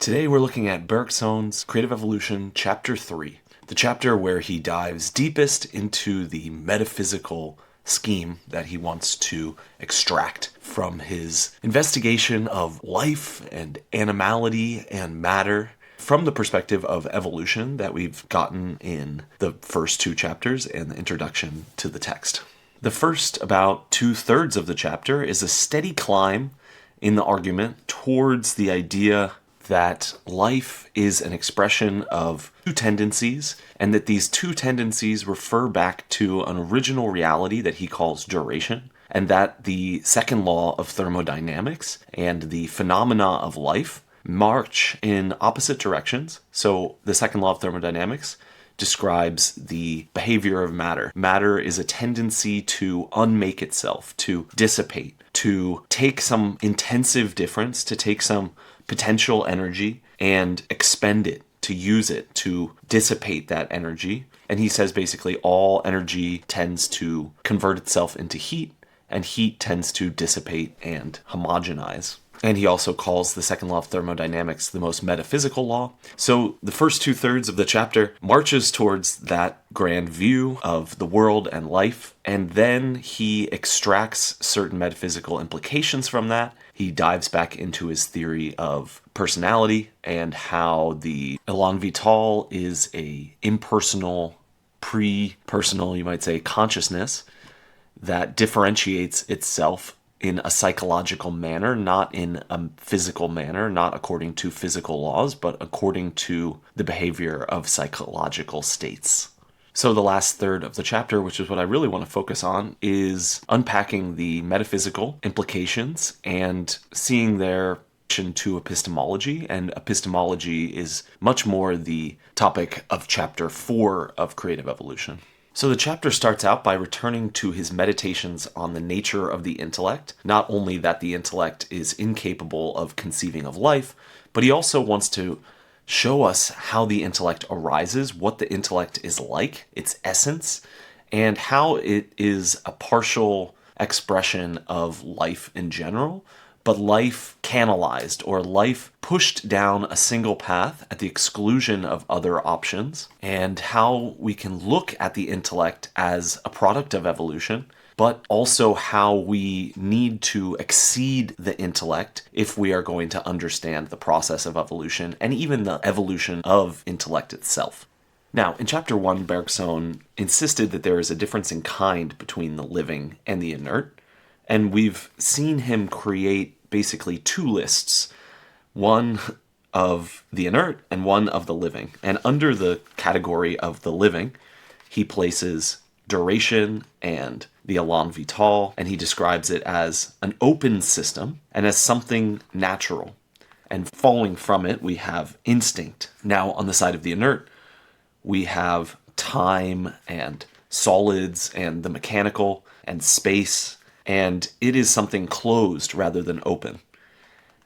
Today we're looking at Bergson's Creative Evolution, Chapter 3, the chapter where he dives deepest into the metaphysical scheme that he wants to extract from his investigation of life and animality and matter from the perspective of evolution that we've gotten in the first two chapters and the introduction to the text. The first about 2/3 of the chapter is a steady climb in the argument towards the idea that life is an expression of two tendencies, and that these two tendencies refer back to an original reality that he calls duration, and that the second law of thermodynamics and the phenomena of life march in opposite directions. So the second law of thermodynamics describes the behavior of matter. Matter is a tendency to unmake itself, to dissipate, to take some intensive difference, to take some potential energy and expend it, to use it, to dissipate that energy. And he says basically all energy tends to convert itself into heat, and heat tends to dissipate and homogenize. And he also calls the second law of thermodynamics the most metaphysical law. So the first 2/3 of the chapter marches towards that grand view of the world and life, and then he extracts certain metaphysical implications from that. He dives back into his theory of personality and how the élan vital is a impersonal, pre-personal, you might say, consciousness that differentiates itself in a psychological manner, not in a physical manner, not according to physical laws, but according to the behavior of psychological states. So the last third of the chapter, which is what I really want to focus on, is unpacking the metaphysical implications and seeing their connection to epistemology. And epistemology is much more the topic of chapter 4 of Creative Evolution. So the chapter starts out by returning to his meditations on the nature of the intellect, not only that the intellect is incapable of conceiving of life, but he also wants to show us how the intellect arises, what the intellect is like, its essence, and how it is a partial expression of life in general, but life canalized, or life pushed down a single path at the exclusion of other options, and how we can look at the intellect as a product of evolution, but also how we need to exceed the intellect if we are going to understand the process of evolution and even the evolution of intellect itself. Now, in chapter 1, Bergson insisted that there is a difference in kind between the living and the inert, and we've seen him create basically two lists, one of the inert and one of the living. And under the category of the living, he places duration and the élan vital, and he describes it as an open system and as something natural. And following from it, we have instinct. Now, on the side of the inert, we have time and solids and the mechanical and space, and it is something closed rather than open.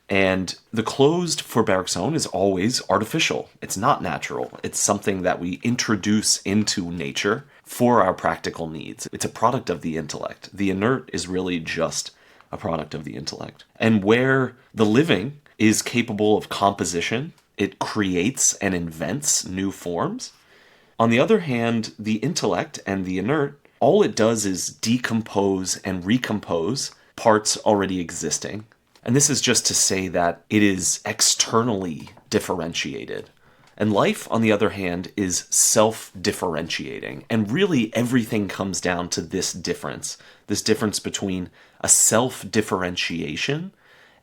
And the closed for Bergson is always artificial. It's not natural. It's something that we introduce into nature for our practical needs. It's a product of the intellect. The inert is really just a product of the intellect. And where the living is capable of composition, it creates and invents new forms. On the other hand, the intellect and the inert, all it does is decompose and recompose parts already existing. And this is just to say that it is externally differentiated. And life, on the other hand, is self-differentiating. And really everything comes down to this difference between a self-differentiation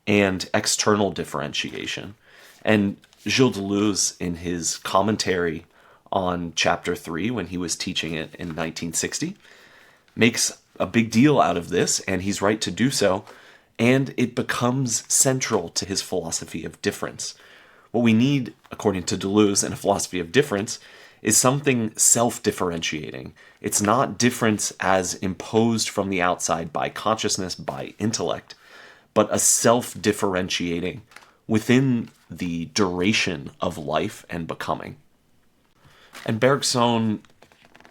and external differentiation. And Gilles Deleuze, in his commentary on chapter 3, when he was teaching it in 1960, makes a big deal out of this, and he's right to do so, and it becomes central to his philosophy of difference. What we need, according to Deleuze, in a philosophy of difference is something self-differentiating. It's not difference as imposed from the outside by consciousness, by intellect, but a self-differentiating within the duration of life and becoming. And Bergson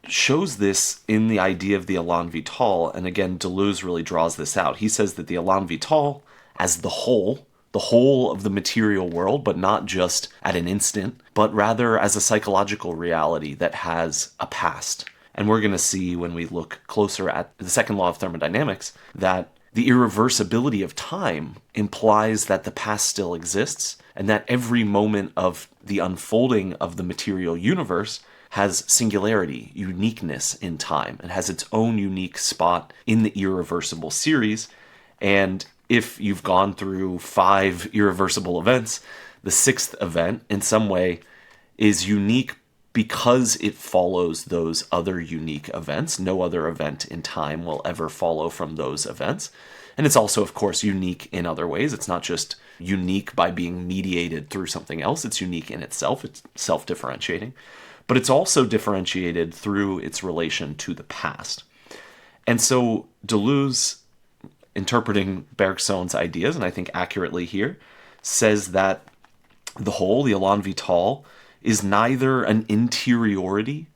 shows this in the idea of the élan vital, and again, Deleuze really draws this out. He says that the élan vital, as the whole, the whole of the material world, but not just at an instant, but rather as a psychological reality that has a past. And we're going to see when we look closer at the second law of thermodynamics that the irreversibility of time implies that the past still exists and that every moment of the unfolding of the material universe has singularity, uniqueness in time, and has its own unique spot in the irreversible series. And if you've gone through 5 irreversible events, the 6th event in some way is unique because it follows those other unique events. No other event in time will ever follow from those events. And it's also, of course, unique in other ways. It's not just unique by being mediated through something else. It's unique in itself. It's self-differentiating. But it's also differentiated through its relation to the past. And so Deleuze, interpreting Bergson's ideas, and I think accurately here, says that the whole, the élan vital, is neither an interiority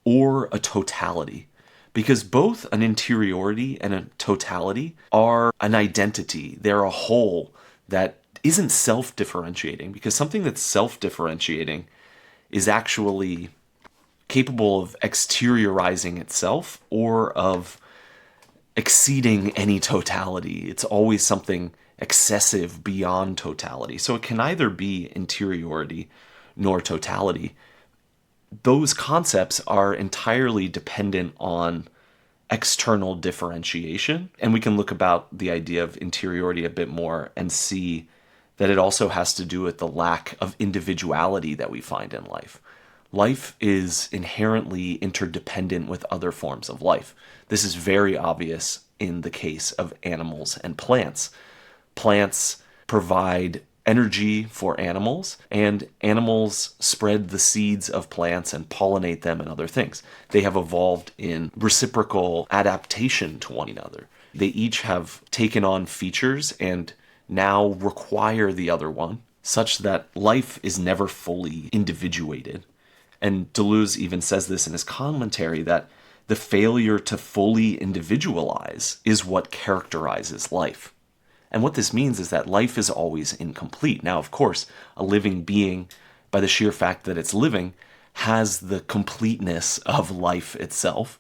or a totality. Because both an interiority and a totality are an identity. They're a whole that isn't self-differentiating. Because something that's self-differentiating is actually capable of exteriorizing itself or of exceeding any totality. It's always something excessive beyond totality. So it can neither be interiority nor totality. Those concepts are entirely dependent on external differentiation. And we can look about the idea of interiority a bit more and see that it also has to do with the lack of individuality that we find in life. Life is inherently interdependent with other forms of life. This is very obvious in the case of animals and plants. Plants provide energy for animals, and animals spread the seeds of plants and pollinate them and other things. They have evolved in reciprocal adaptation to one another. They each have taken on features and now require the other one, such that life is never fully individuated. And Deleuze even says this in his commentary, that the failure to fully individualize is what characterizes life. And what this means is that life is always incomplete. Now, of course, a living being, by the sheer fact that it's living, has the completeness of life itself,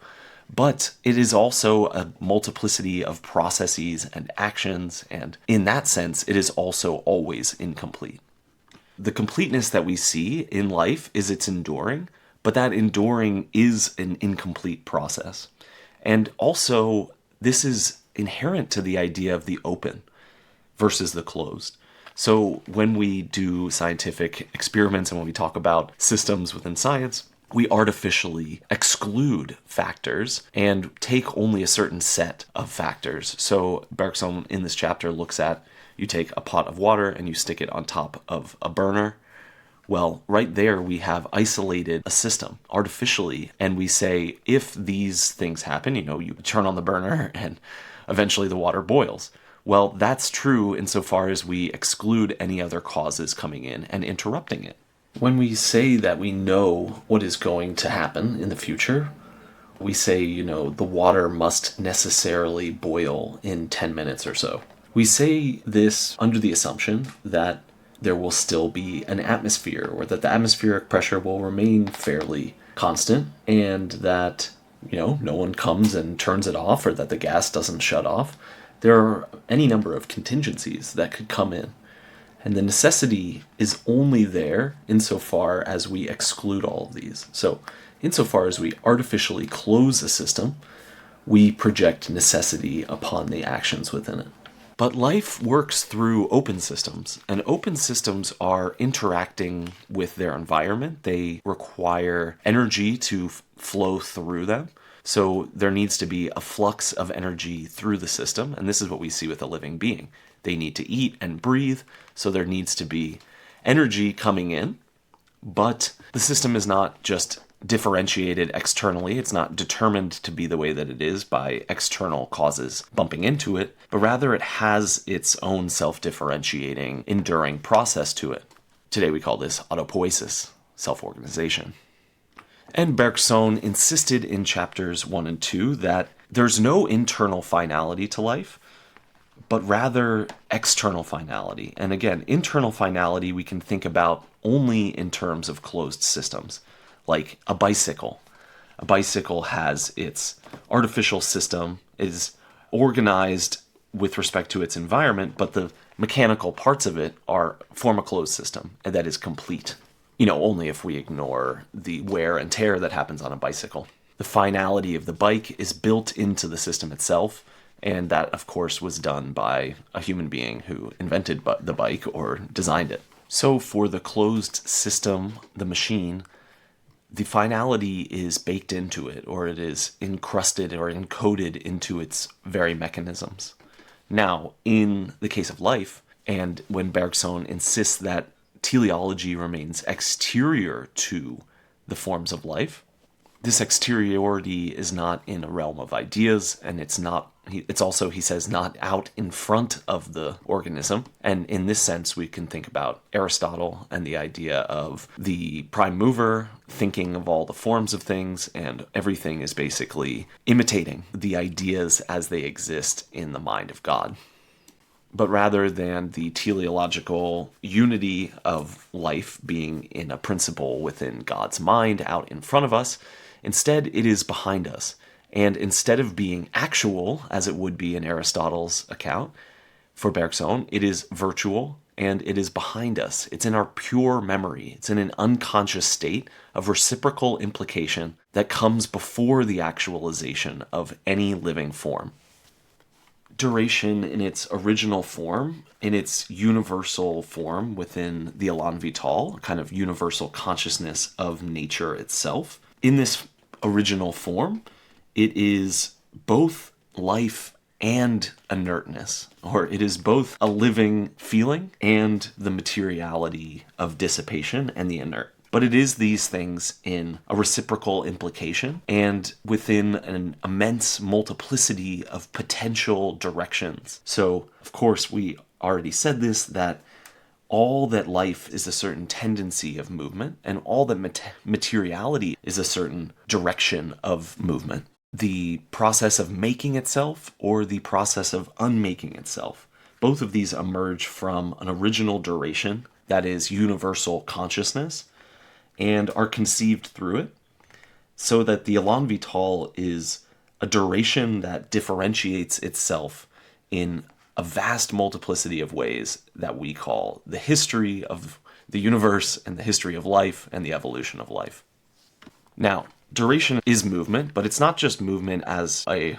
but it is also a multiplicity of processes and actions, and in that sense, it is also always incomplete. The completeness that we see in life is its enduring, but that enduring is an incomplete process. And also, this is inherent to the idea of the open versus the closed. So when we do scientific experiments and when we talk about systems within science, we artificially exclude factors and take only a certain set of factors. So Bergson in this chapter looks at, you take a pot of water and you stick it on top of a burner. Well, right there we have isolated a system artificially, and we say if these things happen, you turn on the burner and eventually the water boils. Well, that's true insofar as we exclude any other causes coming in and interrupting it. When we say that we know what is going to happen in the future, we say, the water must necessarily boil in 10 minutes or so. We say this under the assumption that there will still be an atmosphere, or that the atmospheric pressure will remain fairly constant, and that, no one comes and turns it off, or that the gas doesn't shut off. There are any number of contingencies that could come in. And the necessity is only there insofar as we exclude all of these. So, insofar as we artificially close a system, we project necessity upon the actions within it. But life works through open systems, and open systems are interacting with their environment. They require energy to flow through them. So there needs to be a flux of energy through the system, and this is what we see with a living being. They need to eat and breathe, so there needs to be energy coming in, but the system is not just differentiated externally. It's not determined to be the way that it is by external causes bumping into it, but rather it has its own self-differentiating, enduring process to it. Today we call this autopoiesis, self-organization. And Bergson insisted in chapters 1 and 2 that there's no internal finality to life. but rather external finality. And again, internal finality we can think about only in terms of closed systems, like a bicycle. A bicycle has its artificial system, is organized with respect to its environment, but the mechanical parts of it form a closed system, and that is complete. Only if we ignore the wear and tear that happens on a bicycle. The finality of the bike is built into the system itself, and that, of course, was done by a human being who invented the bike or designed it. So for the closed system, the machine, the finality is baked into it, or it is encrusted or encoded into its very mechanisms. Now, in the case of life, and when Bergson insists that teleology remains exterior to the forms of life, this exteriority is not in a realm of ideas, and it's also, he says, not out in front of the organism. And in this sense, we can think about Aristotle and the idea of the prime mover thinking of all the forms of things, and everything is basically imitating the ideas as they exist in the mind of God. But rather than the teleological unity of life being in a principle within God's mind out in front of us, instead it is behind us. And instead of being actual, as it would be in Aristotle's account, for Bergson, it is virtual and it is behind us. It's in our pure memory. It's in an unconscious state of reciprocal implication that comes before the actualization of any living form. Duration in its original form, in its universal form within the Elan Vital, a kind of universal consciousness of nature itself. In this original form, it is both life and inertness, or it is both a living feeling and the materiality of dissipation and the inert. But it is these things in a reciprocal implication and within an immense multiplicity of potential directions. So, of course, we already said this, that all that life is a certain tendency of movement, and all that materiality is a certain direction of movement. The process of making itself or the process of unmaking itself. Both of these emerge from an original duration, that is universal consciousness, and are conceived through it, so that the Elan Vital is a duration that differentiates itself in a vast multiplicity of ways that we call the history of the universe and the history of life and the evolution of life. Now, duration is movement, but it's not just movement as a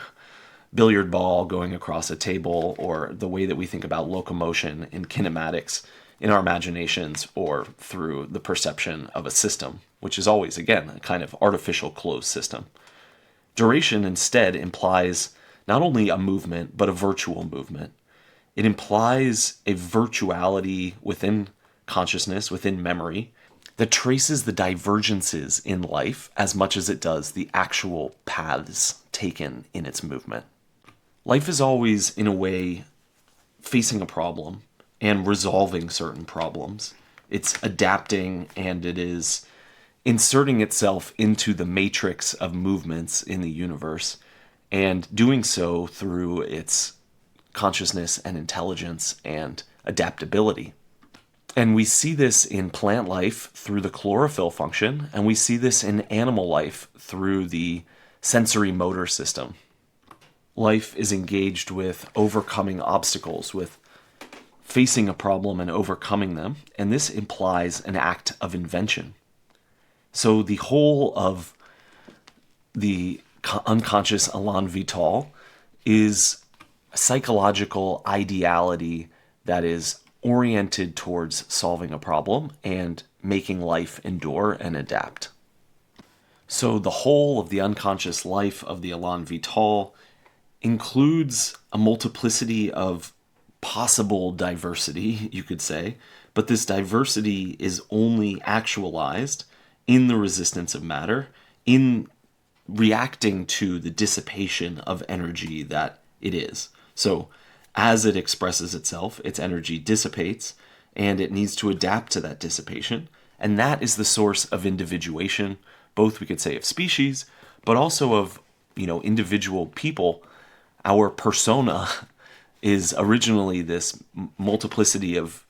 billiard ball going across a table, or the way that we think about locomotion in kinematics in our imaginations, or through the perception of a system, which is always, again, a kind of artificial closed system. Duration instead implies not only a movement, but a virtual movement. It implies a virtuality within consciousness, within memory, that traces the divergences in life as much as it does the actual paths taken in its movement. Life is always, in a way, facing a problem and resolving certain problems. It's adapting, and it is inserting itself into the matrix of movements in the universe, and doing so through its consciousness and intelligence and adaptability. And we see this in plant life through the chlorophyll function, and we see this in animal life through the sensory motor system. Life is engaged with overcoming obstacles, with facing a problem and overcoming them, and this implies an act of invention. So the whole of the unconscious Elan Vital is a psychological ideality that is oriented towards solving a problem and making life endure and adapt. So the whole of the unconscious life of the Elan Vital includes a multiplicity of possible diversity, you could say, but this diversity is only actualized in the resistance of matter, in reacting to the dissipation of energy that it is. So as it expresses itself, its energy dissipates, and it needs to adapt to that dissipation, and that is the source of individuation, both, we could say, of species, but also of, individual people. Our persona is originally this multiplicity of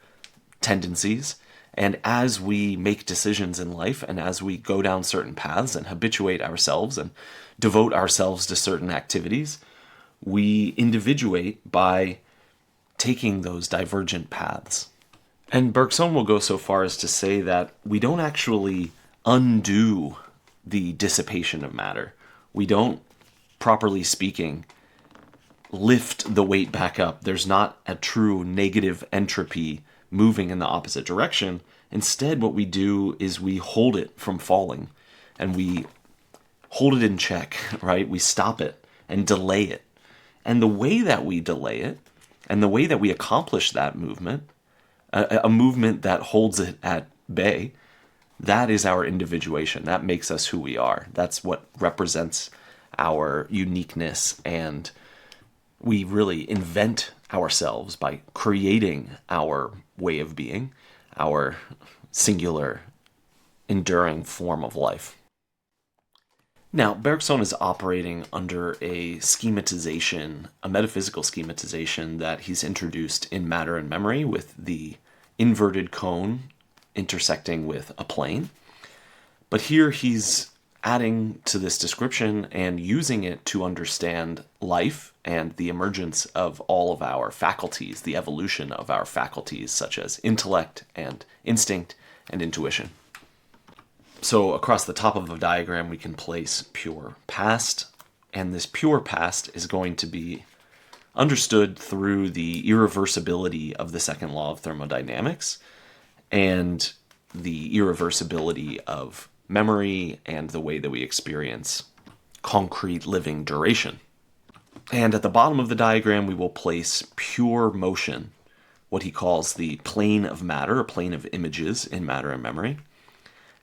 tendencies. And as we make decisions in life and as we go down certain paths and habituate ourselves and devote ourselves to certain activities, we individuate by taking those divergent paths. And Bergson will go so far as to say that we don't actually undo the dissipation of matter. We don't, properly speaking, lift the weight back up. There's not a true negative entropy moving in the opposite direction. Instead, what we do is we hold it from falling, and we hold it in check, right? We stop it and delay it. And the way that we delay it, and the way that we accomplish that movement, a movement that holds it at bay, that is our individuation. That makes us who we are. That's what represents our uniqueness, and we really invent ourselves by creating our way of being, our singular, enduring form of life. Now, Bergson is operating under a schematization, a metaphysical schematization that he's introduced in Matter and Memory, with the inverted cone intersecting with a plane. But here he's adding to this description and using it to understand life and the emergence of all of our faculties, the evolution of our faculties, such as intellect and instinct and intuition. So across the top of a diagram, we can place pure past, and this pure past is going to be understood through the irreversibility of the second law of thermodynamics and the irreversibility of memory and the way that we experience concrete living duration. And at the bottom of the diagram, we will place pure motion, what he calls the plane of matter, a plane of images in Matter and Memory.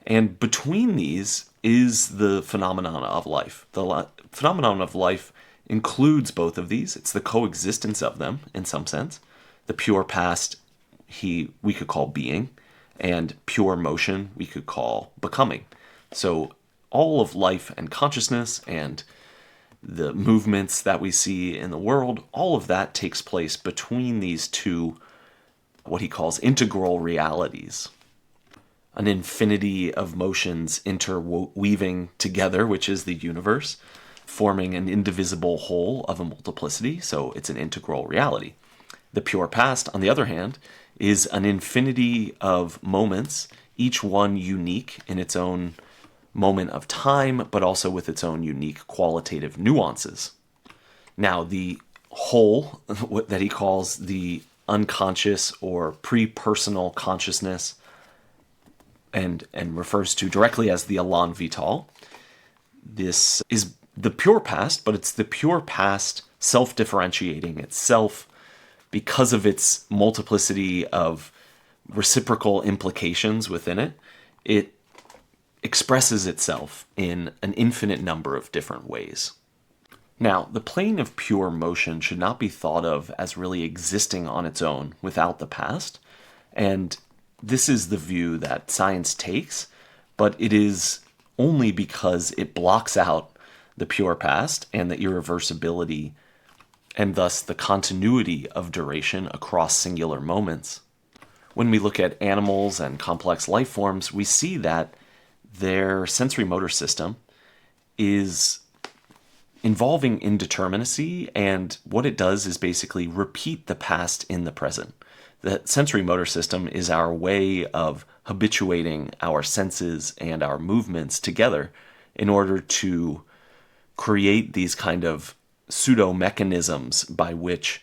And between these is the phenomenon of life. The phenomenon of life includes both of these. It's the coexistence of them, in some sense. The pure past, we could call being, and pure motion we could call becoming. So all of life and consciousness and the movements that we see in the world, all of that takes place between these two, what he calls integral realities. An infinity of motions interweaving together, which is the universe, forming an indivisible whole of a multiplicity, so it's an integral reality. The pure past, on the other hand, is an infinity of moments, each one unique in its own moment of time, but also with its own unique qualitative nuances. Now, the whole, that he calls the unconscious or pre-personal consciousness, and refers to directly as the Elan Vital. This is the pure past, but it's the pure past self-differentiating itself because of its multiplicity of reciprocal implications within it. It expresses itself in an infinite number of different ways. Now, the plane of pure motion should not be thought of as really existing on its own without the past, and this is the view that science takes, but it is only because it blocks out the pure past and the irreversibility and thus the continuity of duration across singular moments. When we look at animals and complex life forms, we see that their sensory motor system is involving indeterminacy, and what it does is basically repeat the past in the present. The sensory motor system is our way of habituating our senses and our movements together in order to create these kind of pseudo-mechanisms by which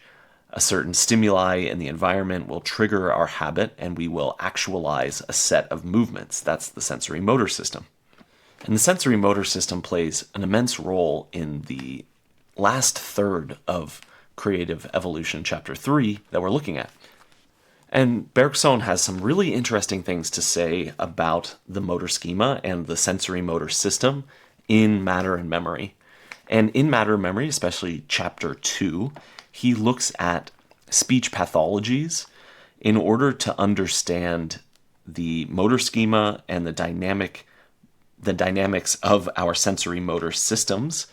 a certain stimuli in the environment will trigger our habit and we will actualize a set of movements. That's the sensory motor system. And the sensory motor system plays an immense role in the last third of Creative Evolution, Chapter 3, that we're looking at. And Bergson has some really interesting things to say about the motor schema and the sensory motor system in Matter and Memory. And in Matter and Memory, especially Chapter 2, he looks at speech pathologies in order to understand the motor schema and the dynamics of our sensory motor systems.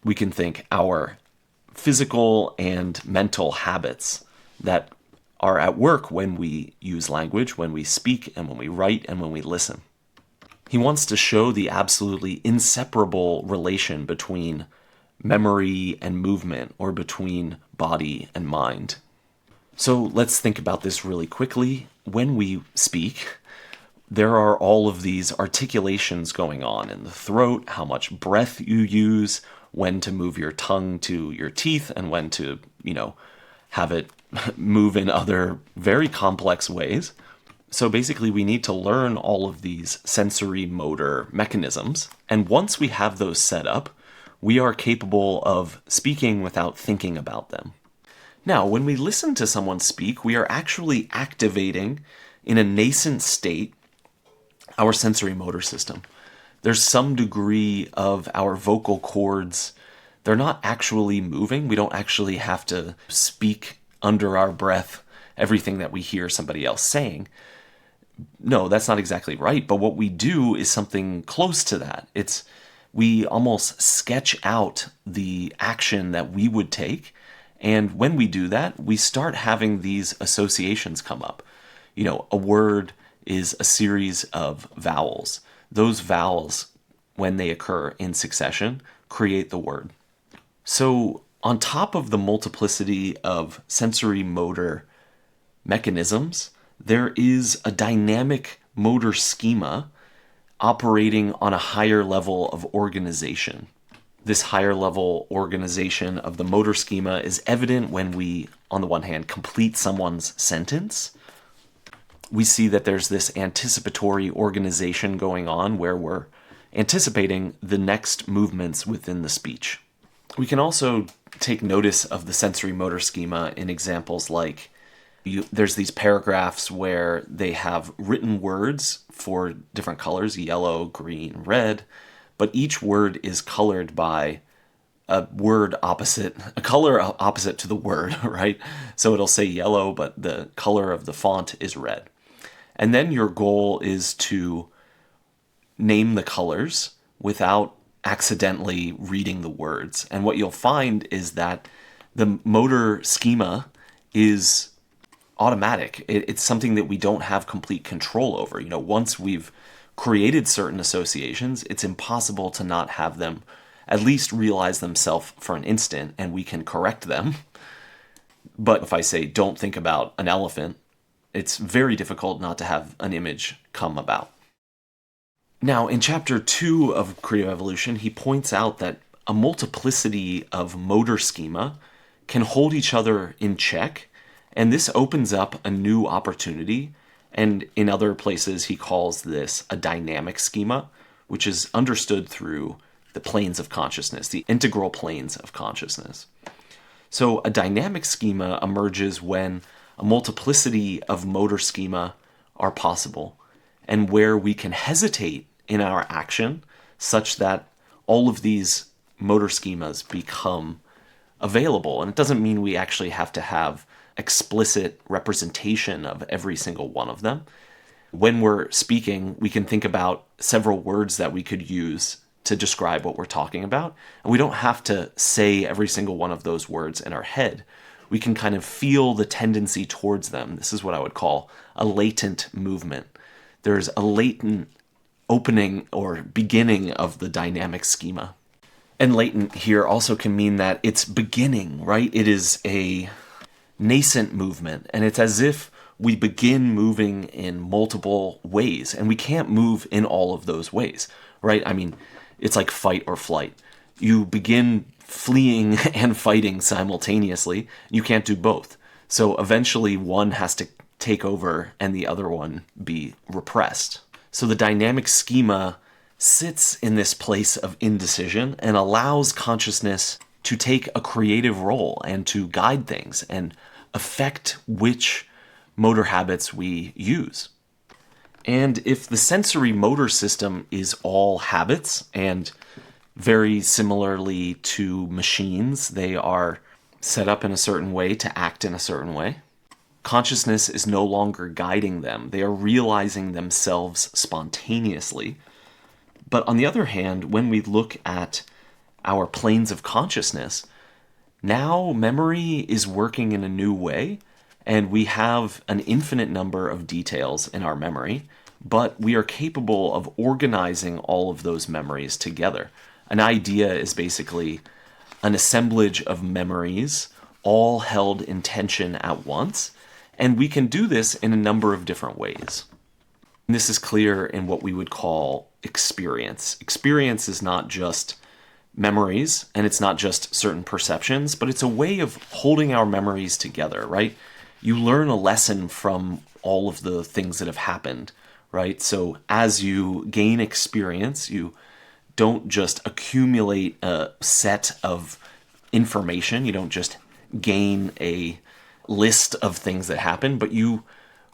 We can think our physical and mental habits that are at work when we use language, when we speak, and when we write, and when we listen. He wants to show the absolutely inseparable relation between memory and movement, or between body and mind. So let's think about this really quickly. When we speak, there are all of these articulations going on in the throat, how much breath you use, when to move your tongue to your teeth, and when to, have it move in other very complex ways. So basically, we need to learn all of these sensory motor mechanisms. And once we have those set up, we are capable of speaking without thinking about them. Now, when we listen to someone speak, we are actually activating, in a nascent state, our sensory motor system. There's some degree of our vocal cords. They're not actually moving. We don't actually have to speak under our breath everything that we hear somebody else saying. No, that's not exactly right. But what we do is something close to that. We almost sketch out the action that we would take. And when we do that, we start having these associations come up. A word is a series of vowels. Those vowels, when they occur in succession, create the word. So on top of the multiplicity of sensory motor mechanisms, there is a dynamic motor schema operating on a higher level of organization. This higher level organization of the motor schema is evident when we, on the one hand, complete someone's sentence. We see that there's this anticipatory organization going on where we're anticipating the next movements within the speech. We can also take notice of the sensory motor schema in examples like there's these paragraphs where they have written words for different colors, yellow, green, red, but each word is colored by a color opposite to the word, right? So it'll say yellow, but the color of the font is red. And then your goal is to name the colors without accidentally reading the words. And what you'll find is that the motor schema is automatic. It's something that we don't have complete control over. Once we've created certain associations, it's impossible to not have them at least realize themselves for an instant, and we can correct them. But if I say, don't think about an elephant, it's very difficult not to have an image come about. Now, in chapter 2 of Creative Evolution, he points out that a multiplicity of motor schema can hold each other in check, and this opens up a new opportunity. And in other places, he calls this a dynamic schema, which is understood through the planes of consciousness, the integral planes of consciousness. So a dynamic schema emerges when a multiplicity of motor schema are possible, and where we can hesitate in our action such that all of these motor schemas become available. And it doesn't mean we actually have to have explicit representation of every single one of them. When we're speaking, we can think about several words that we could use to describe what we're talking about. And we don't have to say every single one of those words in our head. We can kind of feel the tendency towards them. This is what I would call a latent movement. There's a latent opening or beginning of the dynamic schema. And latent here also can mean that it's beginning, right? It is a nascent movement, and it's as if we begin moving in multiple ways, and we can't move in all of those ways, right? I mean, it's like fight or flight. You begin fleeing and fighting simultaneously. You can't do both. So eventually one has to take over and the other one be repressed. So the dynamic schema sits in this place of indecision and allows consciousness to take a creative role and to guide things and affect which motor habits we use. And if the sensory motor system is all habits, and very similarly to machines, they are set up in a certain way to act in a certain way, consciousness is no longer guiding them. They are realizing themselves spontaneously. But on the other hand, when we look at our planes of consciousness, Now memory is working in a new way, and we have an infinite number of details in our memory, but we are capable of organizing all of those memories together. An idea is basically an assemblage of memories all held in tension at once, and we can do this in a number of different ways. And this is clear in what we would call experience. Experience is not just memories, and it's not just certain perceptions, but it's a way of holding our memories together, right? You learn a lesson from all of the things that have happened, right? So as you gain experience, you don't just accumulate a set of information. You don't just gain a list of things that happen, but you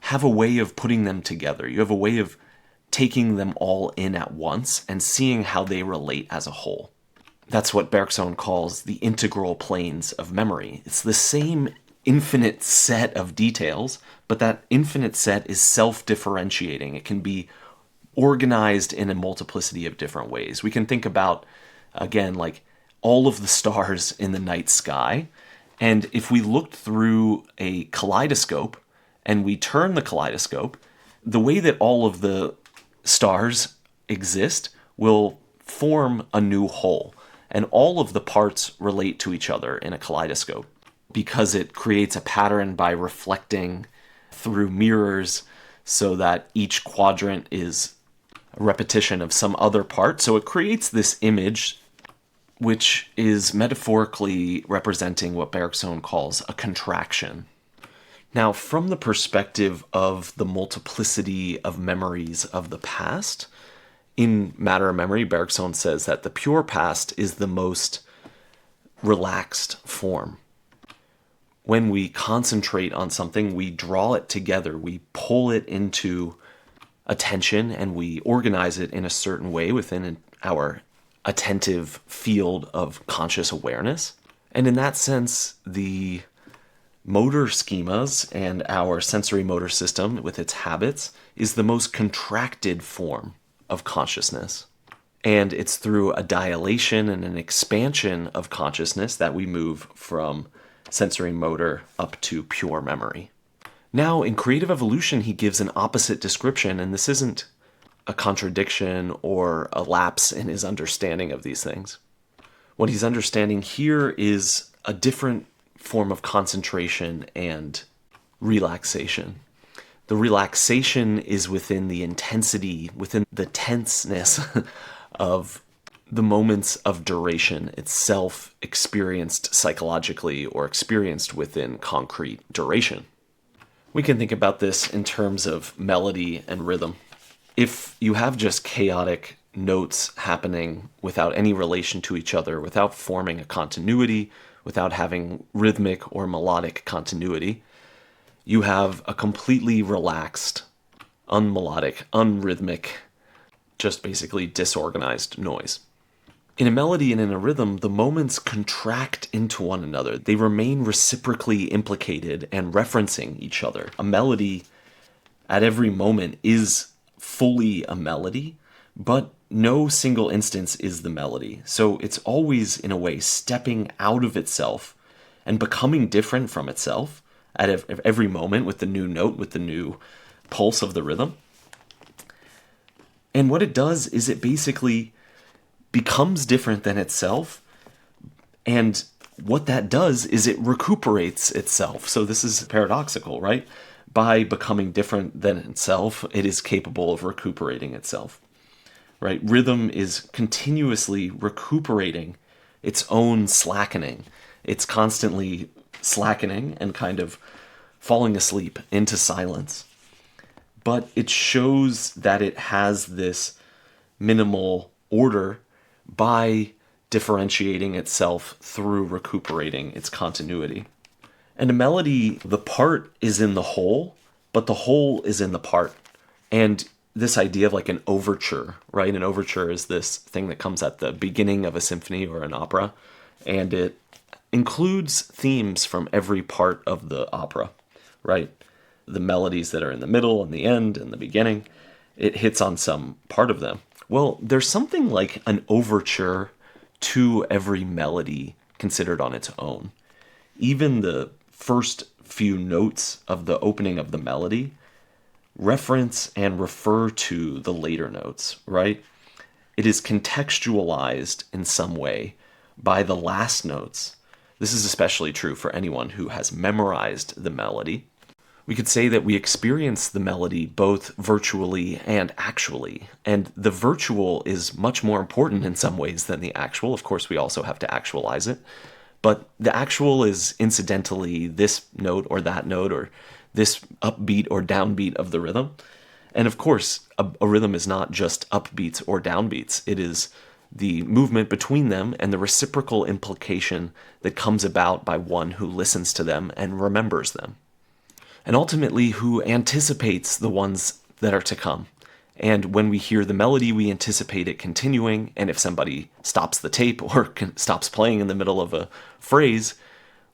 have a way of putting them together. You have a way of taking them all in at once and seeing how they relate as a whole. That's what Bergson calls the integral planes of memory. It's the same infinite set of details, but that infinite set is self-differentiating. It can be organized in a multiplicity of different ways. We can think about, again, like all of the stars in the night sky, and if we looked through a kaleidoscope and we turn the kaleidoscope, the way that all of the stars exist will form a new whole. And all of the parts relate to each other in a kaleidoscope because it creates a pattern by reflecting through mirrors so that each quadrant is a repetition of some other part. So it creates this image which is metaphorically representing what Bergson calls a contraction. Now, from the perspective of the multiplicity of memories of the past, in Matter of Memory, Bergson says that the pure past is the most relaxed form. When we concentrate on something, we draw it together, we pull it into attention, and we organize it in a certain way within our attentive field of conscious awareness. And in that sense, the motor schemas and our sensory motor system with its habits is the most contracted form of consciousness. And it's through a dilation and an expansion of consciousness that we move from sensory motor up to pure memory. Now, in creative evolution, he gives an opposite description, and this isn't a contradiction or a lapse in his understanding of these things. What he's understanding here is a different form of concentration and relaxation. The relaxation is within the intensity, within the tenseness of the moments of duration itself experienced psychologically or experienced within concrete duration. We can think about this in terms of melody and rhythm. If you have just chaotic notes happening without any relation to each other, without forming a continuity, without having rhythmic or melodic continuity, you have a completely relaxed, unmelodic, unrhythmic, just basically disorganized noise. In a melody and in a rhythm, the moments contract into one another. They remain reciprocally implicated and referencing each other. A melody at every moment is fully a melody, but no single instance is the melody. So it's always, in a way, stepping out of itself and becoming different from itself at every moment with the new note, with the new pulse of the rhythm. And what it does is it basically becomes different than itself, and what that does is it recuperates itself. So this is paradoxical, right? By becoming different than itself, it is capable of recuperating itself, right? Rhythm is continuously recuperating its own slackening. It's constantly slackening and kind of falling asleep into silence. But it shows that it has this minimal order by differentiating itself through recuperating its continuity. And a melody, the part is in the whole, but the whole is in the part. And this idea of like an overture, right? An overture is this thing that comes at the beginning of a symphony or an opera, and it includes themes from every part of the opera, right? The melodies that are in the middle and the end and the beginning, it hits on some part of them. Well, there's something like an overture to every melody considered on its own. Even the first few notes of the opening of the melody reference and refer to the later notes, right? It is contextualized in some way by the last notes. This is especially true for anyone who has memorized the melody. We could say that we experience the melody both virtually and actually, and the virtual is much more important in some ways than the actual. Of course, we also have to actualize it, but the actual is incidentally this note or this upbeat or downbeat of the rhythm. And of course, a rhythm is not just upbeats or downbeats. It is the movement between them and the reciprocal implication that comes about by one who listens to them and remembers them. And ultimately, who anticipates the ones that are to come. And when we hear the melody, we anticipate it continuing. And if somebody stops the tape or stops playing in the middle of a phrase,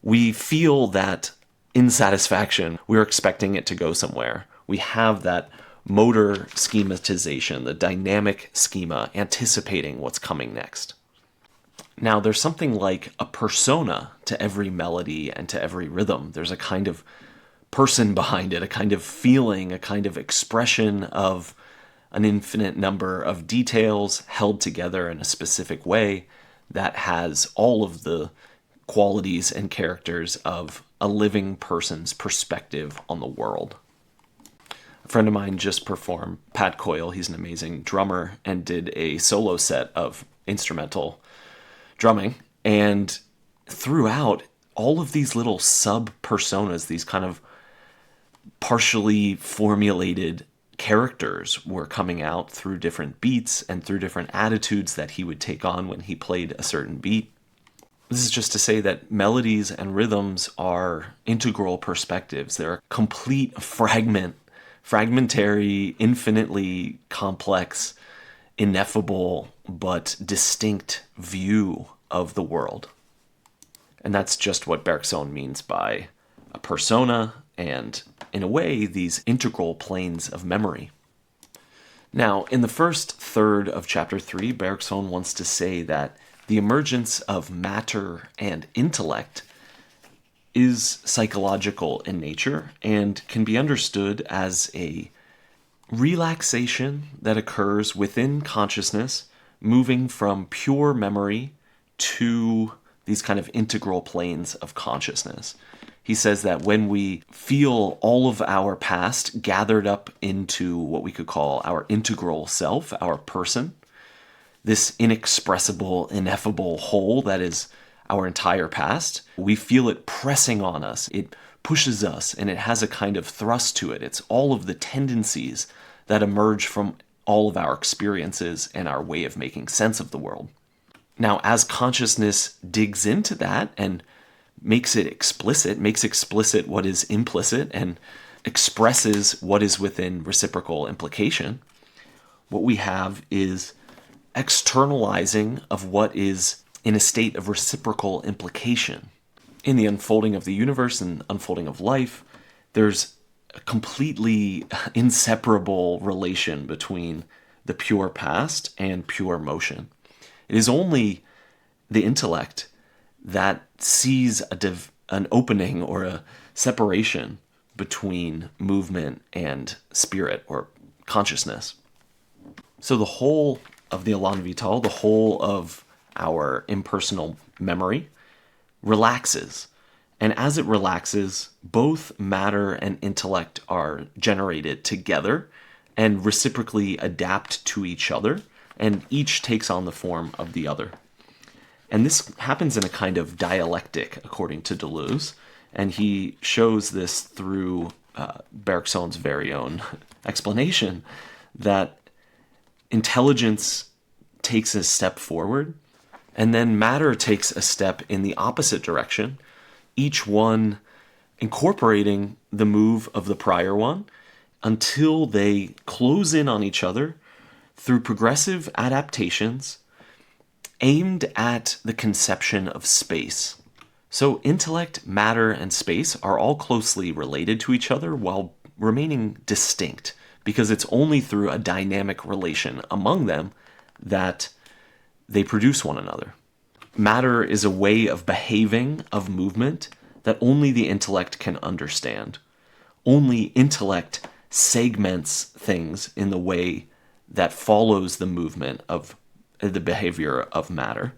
we feel that insatisfaction. We're expecting it to go somewhere. We have that motor schematization, the dynamic schema, anticipating what's coming next. Now, there's something like a persona to every melody and to every rhythm. There's a kind of person behind it, a kind of feeling, a kind of expression of an infinite number of details held together in a specific way that has all of the qualities and characters of a living person's perspective on the world. A friend of mine just performed, Pat Coyle, he's an amazing drummer, and did a solo set of instrumental drumming. And throughout, all of these little sub-personas, these kind of partially formulated characters were coming out through different beats and through different attitudes that he would take on when he played a certain beat. This is just to say that melodies and rhythms are integral perspectives. They're a complete fragmentary, infinitely complex, ineffable, but distinct view of the world. And that's just what Bergson means by a persona and, in a way, these integral planes of memory. Now, in the first third of chapter 3, Bergson wants to say that the emergence of matter and intellect is psychological in nature and can be understood as a relaxation that occurs within consciousness, moving from pure memory to these kind of integral planes of consciousness. He says that when we feel all of our past gathered up into what we could call our integral self, our person, this inexpressible, ineffable whole that is our entire past, we feel it pressing on us. It pushes us, and it has a kind of thrust to it. It's all of the tendencies that emerge from all of our experiences and our way of making sense of the world. Now, as consciousness digs into that and makes explicit what is implicit, and expresses what is within reciprocal implication, what we have is externalizing of what is in a state of reciprocal implication. In the unfolding of the universe and unfolding of life, there's a completely inseparable relation between the pure past and pure motion. It is only the intellect that sees an opening or a separation between movement and spirit or consciousness. So the whole of the Elan Vital, the whole of our impersonal memory, relaxes. And as it relaxes, both matter and intellect are generated together and reciprocally adapt to each other, and each takes on the form of the other. And this happens in a kind of dialectic, according to Deleuze, and he shows this through Bergson's very own explanation, that intelligence takes a step forward, and then matter takes a step in the opposite direction, each one incorporating the move of the prior one until they close in on each other through progressive adaptations aimed at the conception of space. So intellect, matter, and space are all closely related to each other while remaining distinct, because it's only through a dynamic relation among them that they produce one another. Matter is a way of behaving, of movement, that only the intellect can understand. Only intellect segments things in the way that follows the movement of the behavior of matter.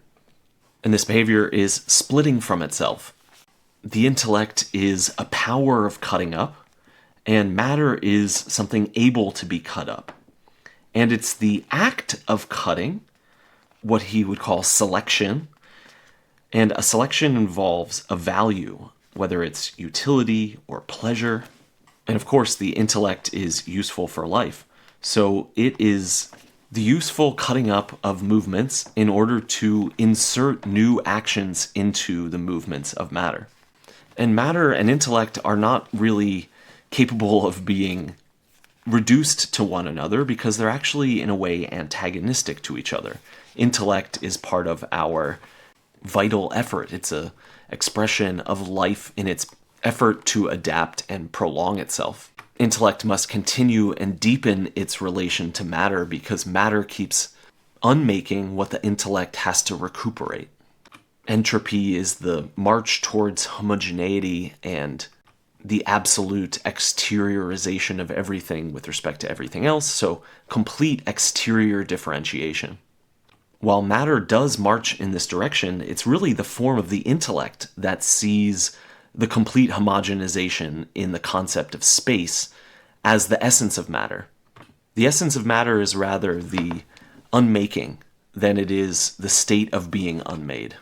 And this behavior is splitting from itself. The intellect is a power of cutting up, and matter is something able to be cut up. And it's the act of cutting, what he would call selection, and a selection involves a value, whether it's utility or pleasure. And of course, the intellect is useful for life. So it is the useful cutting up of movements in order to insert new actions into the movements of matter. And matter and intellect are not really capable of being reduced to one another because they're actually, in a way, antagonistic to each other. Intellect is part of our vital effort. It's an expression of life in its effort to adapt and prolong itself. Intellect must continue and deepen its relation to matter because matter keeps unmaking what the intellect has to recuperate. Entropy is the march towards homogeneity and the absolute exteriorization of everything with respect to everything else, so complete exterior differentiation. While matter does march in this direction, it's really the form of the intellect that sees the complete homogenization in the concept of space as the essence of matter. The essence of matter is rather the unmaking than it is the state of being unmade.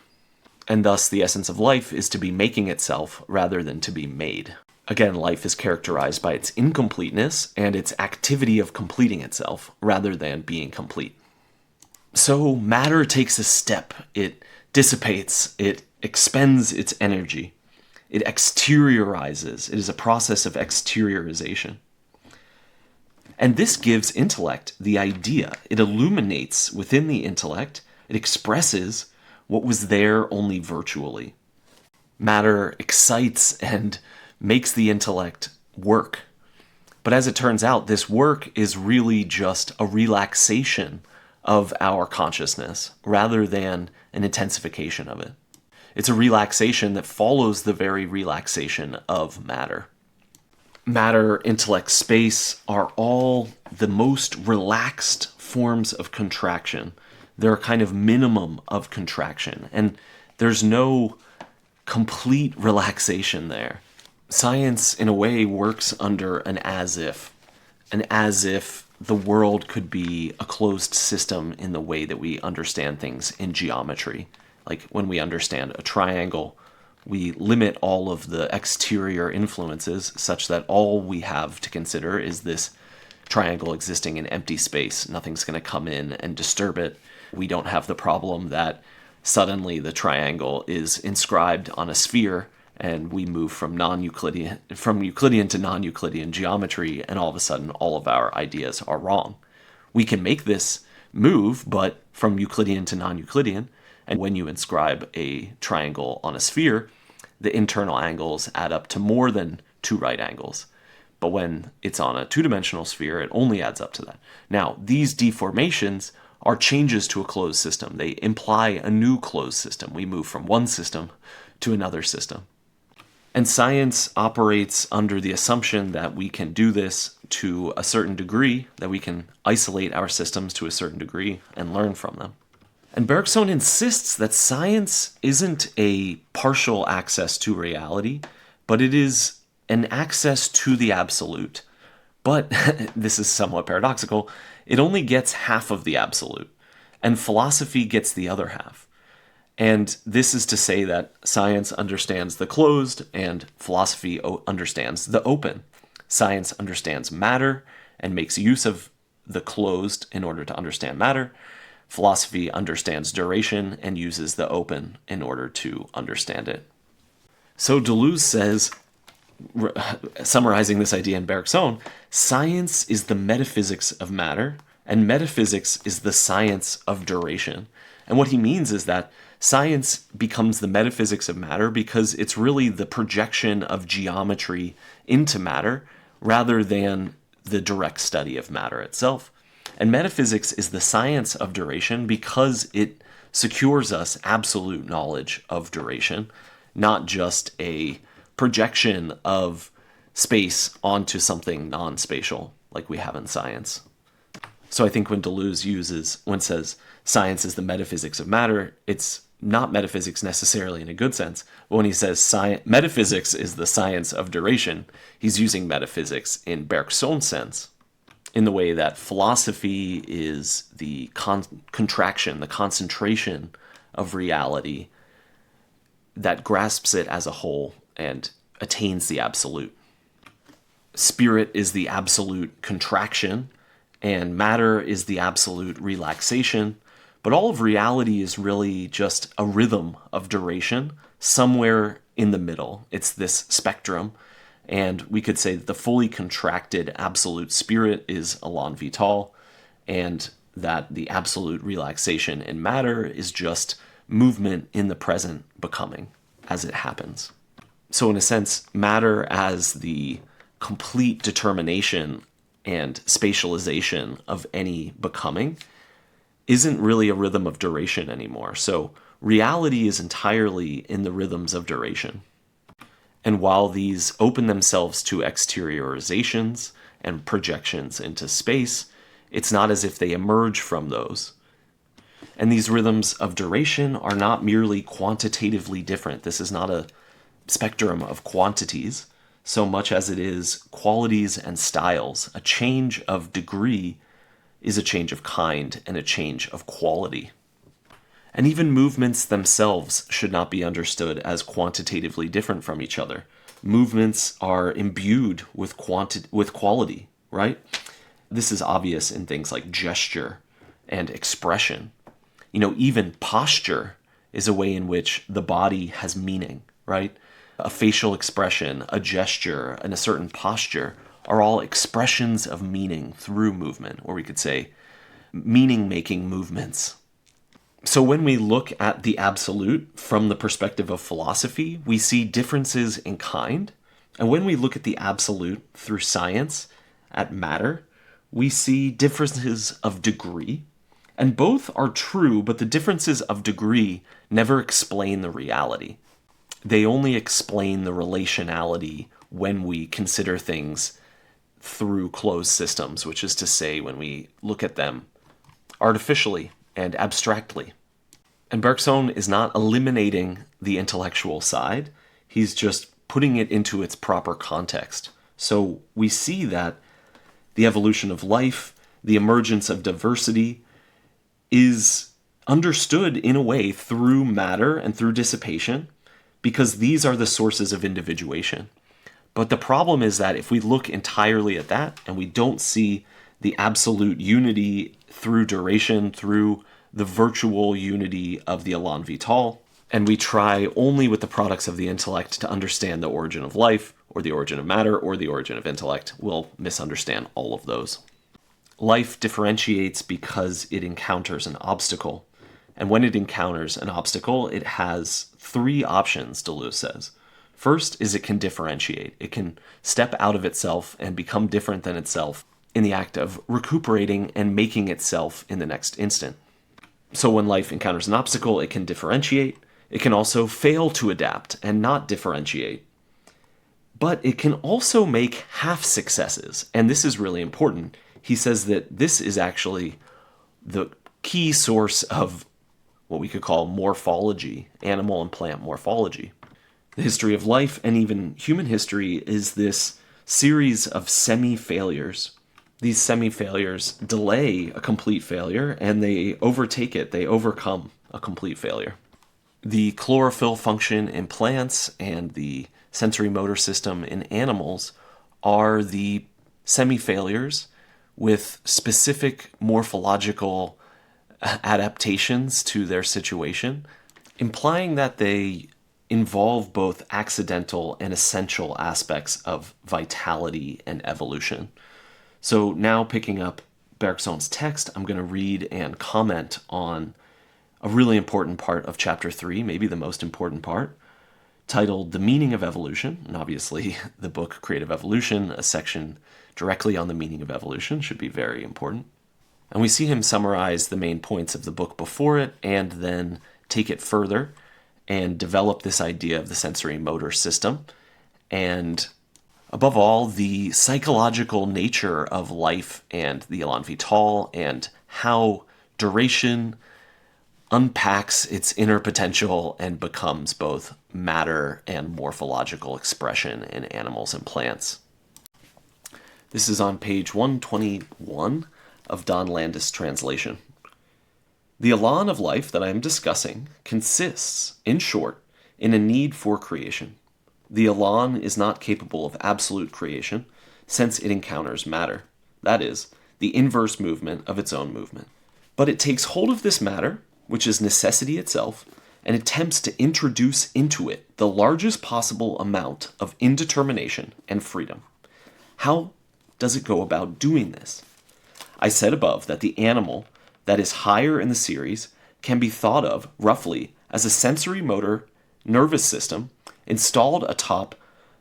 And thus the essence of life is to be making itself rather than to be made. Again, life is characterized by its incompleteness and its activity of completing itself rather than being complete. So matter takes a step. It dissipates. It expends its energy. It exteriorizes. It is a process of exteriorization. And this gives intellect the idea. It illuminates within the intellect. It expresses what was there only virtually. Matter excites and makes the intellect work. But as it turns out, this work is really just a relaxation of our consciousness rather than an intensification of it. It's a relaxation that follows the very relaxation of matter. Matter, intellect, space are all the most relaxed forms of contraction. They're a kind of minimum of contraction, and there's no complete relaxation there. Science, in a way, works under an as-if the world could be a closed system in the way that we understand things in geometry. Like when we understand a triangle, we limit all of the exterior influences such that all we have to consider is this triangle existing in empty space. Nothing's going to come in and disturb it. We don't have the problem that suddenly the triangle is inscribed on a sphere and we move from Euclidean to non-Euclidean geometry, and all of a sudden all of our ideas are wrong. We can make this move, but from Euclidean to non-Euclidean, and when you inscribe a triangle on a sphere, the internal angles add up to more than 2 right angles. But when it's on a 2-dimensional sphere, it only adds up to that. Now, these deformations are changes to a closed system. They imply a new closed system. We move from one system to another system. And science operates under the assumption that we can do this to a certain degree, that we can isolate our systems to a certain degree and learn from them. And Bergson insists that science isn't a partial access to reality, but it is an access to the absolute. But, this is somewhat paradoxical, it only gets half of the absolute, and philosophy gets the other half. And this is to say that science understands the closed and philosophy understands the open. Science understands matter and makes use of the closed in order to understand matter. Philosophy understands duration and uses the open in order to understand it. So Deleuze says, summarizing this idea in Bergson, science is the metaphysics of matter, and metaphysics is the science of duration. And what he means is that science becomes the metaphysics of matter because it's really the projection of geometry into matter rather than the direct study of matter itself. And metaphysics is the science of duration because it secures us absolute knowledge of duration, not just a projection of space onto something non-spatial like we have in science. So I think when Deleuze says science is the metaphysics of matter, it's not metaphysics necessarily in a good sense, but when he says metaphysics is the science of duration, he's using metaphysics in Bergson's sense, in the way that philosophy is the contraction, the concentration of reality that grasps it as a whole and attains the absolute. Spirit is the absolute contraction, and matter is the absolute relaxation. But all of reality is really just a rhythm of duration somewhere in the middle. It's this spectrum. And we could say that the fully contracted absolute spirit is elan vital, and that the absolute relaxation in matter is just movement in the present becoming as it happens. So in a sense, matter as the complete determination and spatialization of any becoming isn't really a rhythm of duration anymore. So reality is entirely in the rhythms of duration. And while these open themselves to exteriorizations and projections into space, it's not as if they emerge from those. And these rhythms of duration are not merely quantitatively different. This is not a spectrum of quantities so much as it is qualities and styles. A change of degree is a change of kind and a change of quality. And even movements themselves should not be understood as quantitatively different from each other. Movements are imbued with quality, right? This is obvious in things like gesture and expression. Even posture is a way in which the body has meaning, right? A facial expression, a gesture, and a certain posture are all expressions of meaning through movement, or we could say meaning-making movements. So when we look at the absolute from the perspective of philosophy, we see differences in kind. And when we look at the absolute through science, at matter, we see differences of degree. And both are true, but the differences of degree never explain the reality. They only explain the relationality when we consider things through closed systems, which is to say when we look at them artificially and abstractly. And Bergson is not eliminating the intellectual side, he's just putting it into its proper context. So we see that the evolution of life, the emergence of diversity, is understood in a way through matter and through dissipation, because these are the sources of individuation. But the problem is that if we look entirely at that and we don't see the absolute unity through duration, through the virtual unity of the elan vital, and we try only with the products of the intellect to understand the origin of life, or the origin of matter, or the origin of intellect, we'll misunderstand all of those. Life differentiates because it encounters an obstacle. And when it encounters an obstacle, it has three options, Deleuze says. First is it can differentiate. It can step out of itself and become different than itself in the act of recuperating and making itself in the next instant. So when life encounters an obstacle, it can differentiate. It can also fail to adapt and not differentiate. But it can also make half successes, and this is really important. He says that this is actually the key source of what we could call morphology, animal and plant morphology. The history of life and even human history is this series of semi-failures. These semi-failures delay a complete failure and they overtake it, they overcome a complete failure. The chlorophyll function in plants and the sensory motor system in animals are the semi-failures with specific morphological adaptations to their situation, implying that they involve both accidental and essential aspects of vitality and evolution. So now picking up Bergson's text, I'm going to read and comment on a really important part of chapter 3, maybe the most important part, titled The Meaning of Evolution. And obviously the book Creative Evolution, a section directly on the meaning of evolution, should be very important. And we see him summarize the main points of the book before it and then take it further and develop this idea of the sensory motor system and, above all, the psychological nature of life and the elan vital and how duration unpacks its inner potential and becomes both matter and morphological expression in animals and plants. This is on page 121 of Don Landis' translation. The elan of life that I am discussing consists, in short, in a need for creation. The elan is not capable of absolute creation, since it encounters matter, that is, the inverse movement of its own movement. But it takes hold of this matter, which is necessity itself, and attempts to introduce into it the largest possible amount of indetermination and freedom. How does it go about doing this? I said above that the animal that is higher in the series can be thought of, roughly, as a sensory motor nervous system installed atop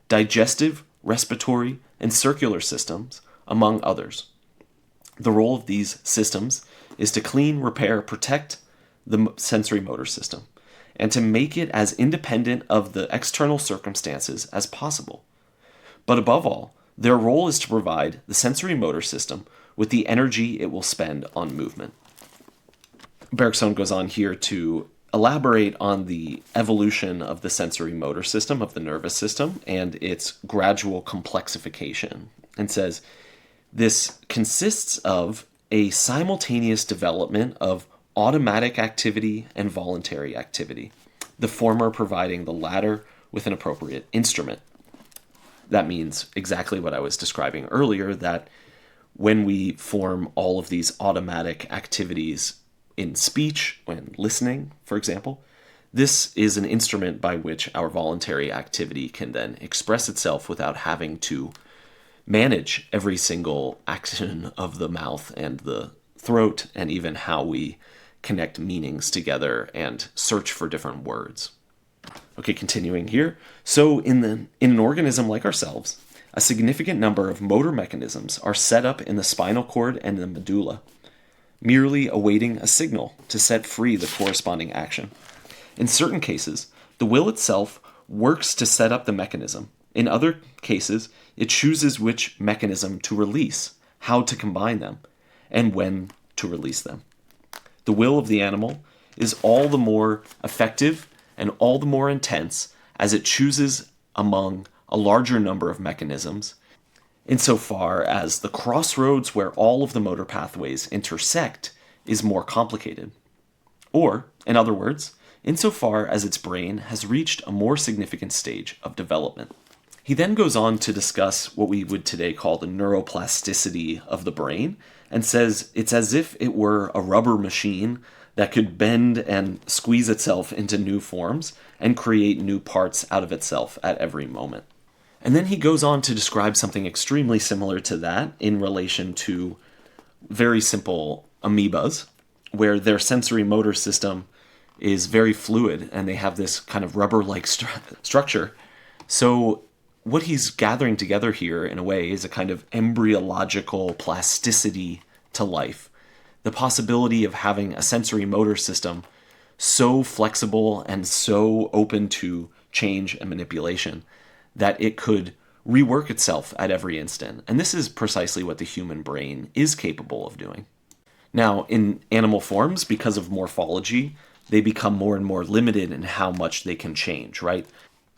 digestive, respiratory, and circular systems, among others. The role of these systems is to clean, repair, protect the sensory motor system, and to make it as independent of the external circumstances as possible. But above all, their role is to provide the sensory motor system with the energy it will spend on movement. Bergson goes on here to elaborate on the evolution of the sensory motor system, of the nervous system, and its gradual complexification, and says, this consists of a simultaneous development of automatic activity and voluntary activity, the former providing the latter with an appropriate instrument. That means exactly what I was describing earlier, that when we form all of these automatic activities in speech, when listening, for example, this is an instrument by which our voluntary activity can then express itself without having to manage every single action of the mouth and the throat, and even how we connect meanings together and search for different words. Okay, continuing here. So in an organism like ourselves, a significant number of motor mechanisms are set up in the spinal cord and the medulla, merely awaiting a signal to set free the corresponding action. In certain cases, the will itself works to set up the mechanism. In other cases, it chooses which mechanism to release, how to combine them, and when to release them. The will of the animal is all the more effective and all the more intense as it chooses among a larger number of mechanisms, insofar as the crossroads where all of the motor pathways intersect is more complicated. Or, in other words, insofar as its brain has reached a more significant stage of development. He then goes on to discuss what we would today call the neuroplasticity of the brain, and says it's as if it were a rubber machine that could bend and squeeze itself into new forms and create new parts out of itself at every moment. And then he goes on to describe something extremely similar to that in relation to very simple amoebas, where their sensory motor system is very fluid and they have this kind of rubber-like structure. So what he's gathering together here, in a way, is a kind of embryological plasticity to life. The possibility of having a sensory motor system so flexible and so open to change and manipulation that it could rework itself at every instant. And this is precisely what the human brain is capable of doing. Now, in animal forms, because of morphology, they become more and more limited in how much they can change, right?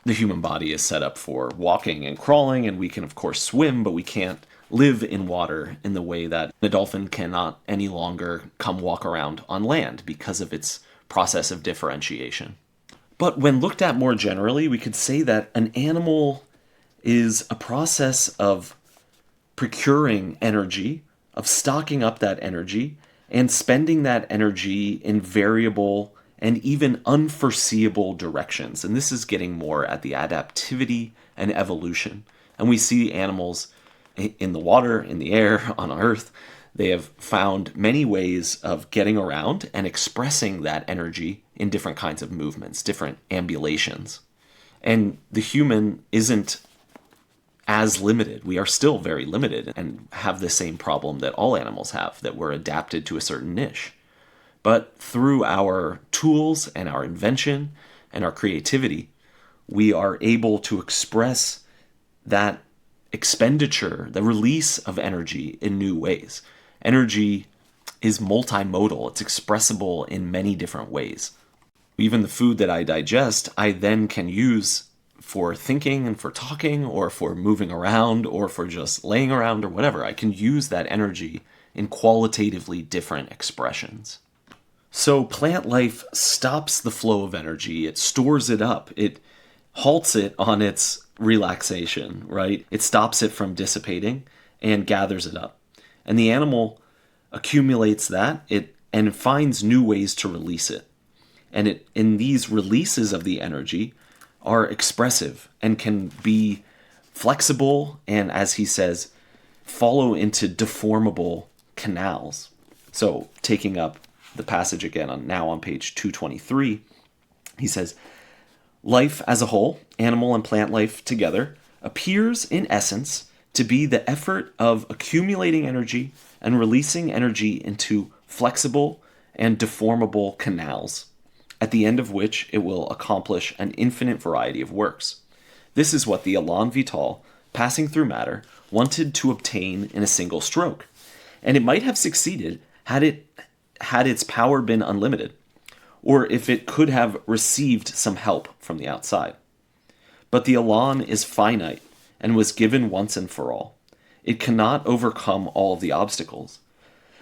The human body is set up for walking and crawling, and we can, of course, swim, but we can't live in water in the way that a dolphin cannot any longer come walk around on land because of its process of differentiation. But when looked at more generally, we could say that an animal is a process of procuring energy, of stocking up that energy, and spending that energy in variable and even unforeseeable directions. And this is getting more at the adaptivity and evolution. And we see animals in the water, in the air, on Earth. They have found many ways of getting around and expressing that energy in different kinds of movements, different ambulations. And the human isn't as limited. We are still very limited and have the same problem that all animals have, that we're adapted to a certain niche. But through our tools and our invention and our creativity, we are able to express that expenditure, the release of energy in new ways. Energy is multimodal. It's expressible in many different ways. Even the food that I digest, I then can use for thinking and for talking or for moving around or for just laying around or whatever. I can use that energy in qualitatively different expressions. So plant life stops the flow of energy. It stores it up. It halts it on its relaxation, right? It stops it from dissipating and gathers it up. And the animal accumulates that and finds new ways to release it. And in these releases of the energy are expressive and can be flexible and, as he says, follow into deformable canals. So taking up the passage again on page 223, he says, life as a whole, animal and plant life together, appears in essence to be the effort of accumulating energy and releasing energy into flexible and deformable canals, at the end of which it will accomplish an infinite variety of works. This is what the élan vital, passing through matter, wanted to obtain in a single stroke, and it might have succeeded had its power been unlimited, or if it could have received some help from the outside. But the élan is finite and was given once and for all. It cannot overcome all of the obstacles.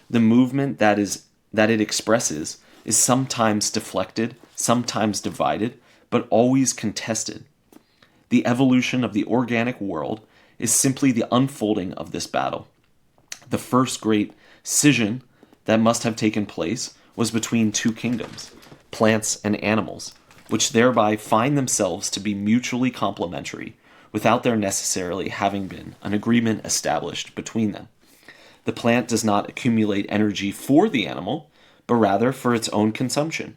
The movement that it expresses is sometimes deflected, sometimes divided, but always contested. The evolution of the organic world is simply the unfolding of this battle. The first great scission that must have taken place was between two kingdoms, plants and animals, which thereby find themselves to be mutually complementary, without there necessarily having been an agreement established between them. The plant does not accumulate energy for the animal, but rather for its own consumption.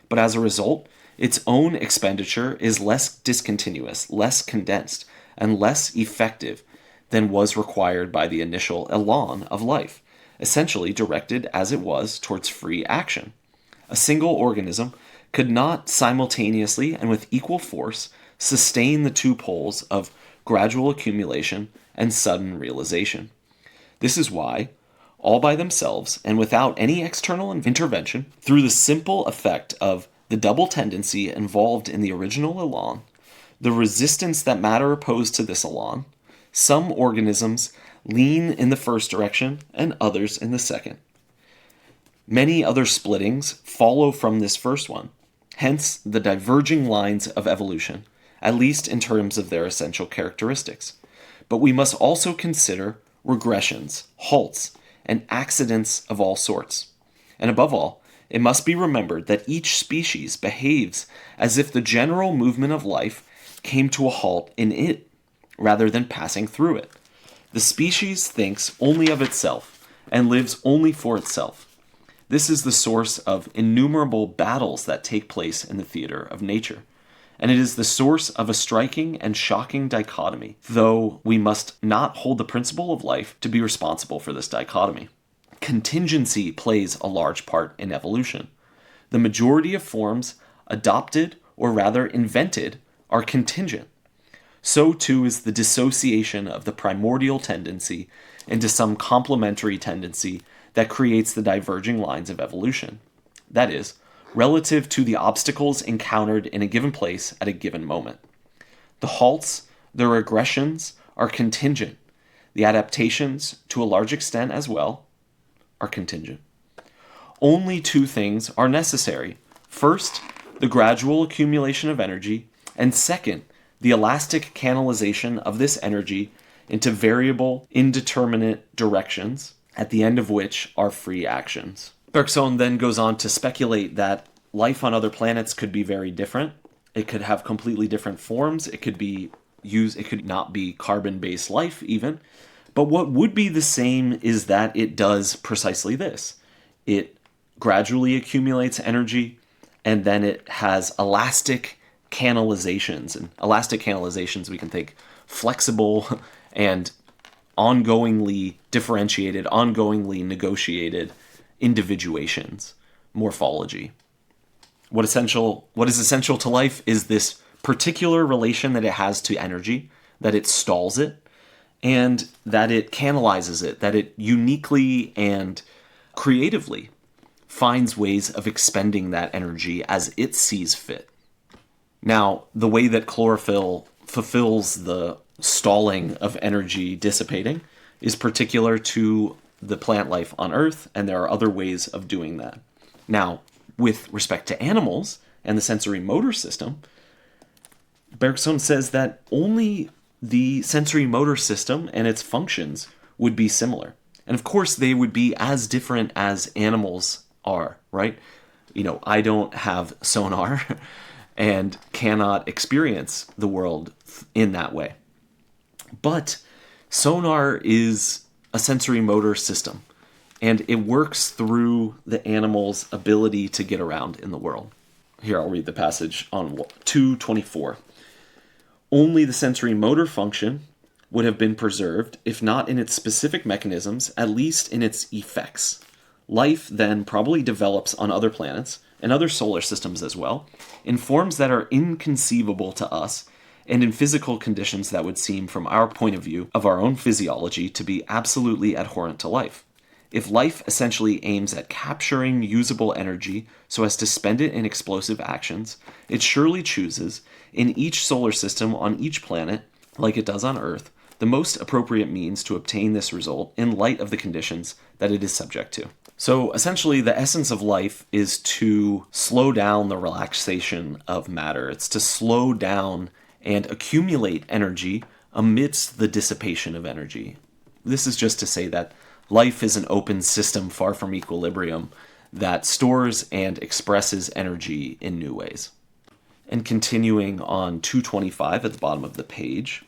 But as a result, its own expenditure is less discontinuous, less condensed, and less effective than was required by the initial élan of life, essentially directed as it was towards free action. A single organism could not simultaneously and with equal force sustain the two poles of gradual accumulation and sudden realization. This is why, all by themselves and without any external intervention, through the simple effect of the double tendency involved in the original élan, the resistance that matter opposed to this élan, some organisms lean in the first direction and others in the second. Many other splittings follow from this first one, hence the diverging lines of evolution, at least in terms of their essential characteristics. But we must also consider regressions, halts, and accidents of all sorts. And above all, it must be remembered that each species behaves as if the general movement of life came to a halt in it, rather than passing through it. The species thinks only of itself, and lives only for itself. This is the source of innumerable battles that take place in the theater of nature, and it is the source of a striking and shocking dichotomy, though we must not hold the principle of life to be responsible for this dichotomy. Contingency plays a large part in evolution. The majority of forms adopted, or rather invented, are contingent. So too is the dissociation of the primordial tendency into some complementary tendency that creates the diverging lines of evolution. That is, relative to the obstacles encountered in a given place at a given moment. The halts, the regressions, are contingent. The adaptations, to a large extent as well, are contingent. Only two things are necessary. First, the gradual accumulation of energy, and second, the elastic canalization of this energy into variable, indeterminate directions, at the end of which are free actions. Bergson then goes on to speculate that life on other planets could be very different. It could have completely different forms. It could not be carbon-based life even. But what would be the same is that it does precisely this. It gradually accumulates energy, and then it has elastic canalizations. And elastic canalizations, we can think flexible and ongoingly differentiated, ongoingly negotiated individuations, morphology. What is essential to life is this particular relation that it has to energy, that it stalls it, and that it canalizes it, that it uniquely and creatively finds ways of expending that energy as it sees fit. Now, the way that chlorophyll fulfills the stalling of energy dissipating is particular to the plant life on Earth, and there are other ways of doing that. Now, with respect to animals and the sensory motor system, Bergson says that only the sensory motor system and its functions would be similar. And of course, they would be as different as animals are, right? I don't have sonar and cannot experience the world in that way. But sonar is a sensory motor system, and it works through the animal's ability to get around in the world. Here, I'll read the passage on 224. Only the sensory motor function would have been preserved, if not in its specific mechanisms, at least in its effects. Life then probably develops on other planets, and other solar systems as well, in forms that are inconceivable to us, and in physical conditions that would seem, from our point of view of our own physiology, to be absolutely abhorrent to life. If life essentially aims at capturing usable energy so as to spend it in explosive actions, it surely chooses, in each solar system on each planet, like it does on Earth, the most appropriate means to obtain this result in light of the conditions that it is subject to. So essentially, the essence of life is to slow down the relaxation of matter. It's to slow down and accumulate energy amidst the dissipation of energy. This is just to say that life is an open system far from equilibrium that stores and expresses energy in new ways. And continuing on 225 at the bottom of the page,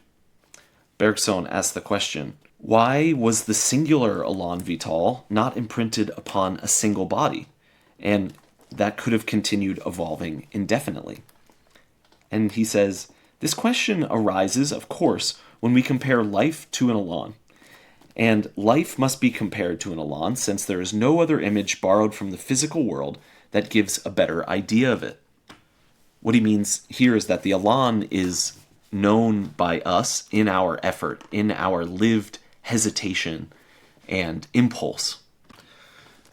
Bergson asks the question, why was the singular elan vital not imprinted upon a single body? And that could have continued evolving indefinitely. And he says, this question arises, of course, when we compare life to an elan. And life must be compared to an elan, since there is no other image borrowed from the physical world that gives a better idea of it. What he means here is that the elan is known by us in our effort, in our lived hesitation and impulse.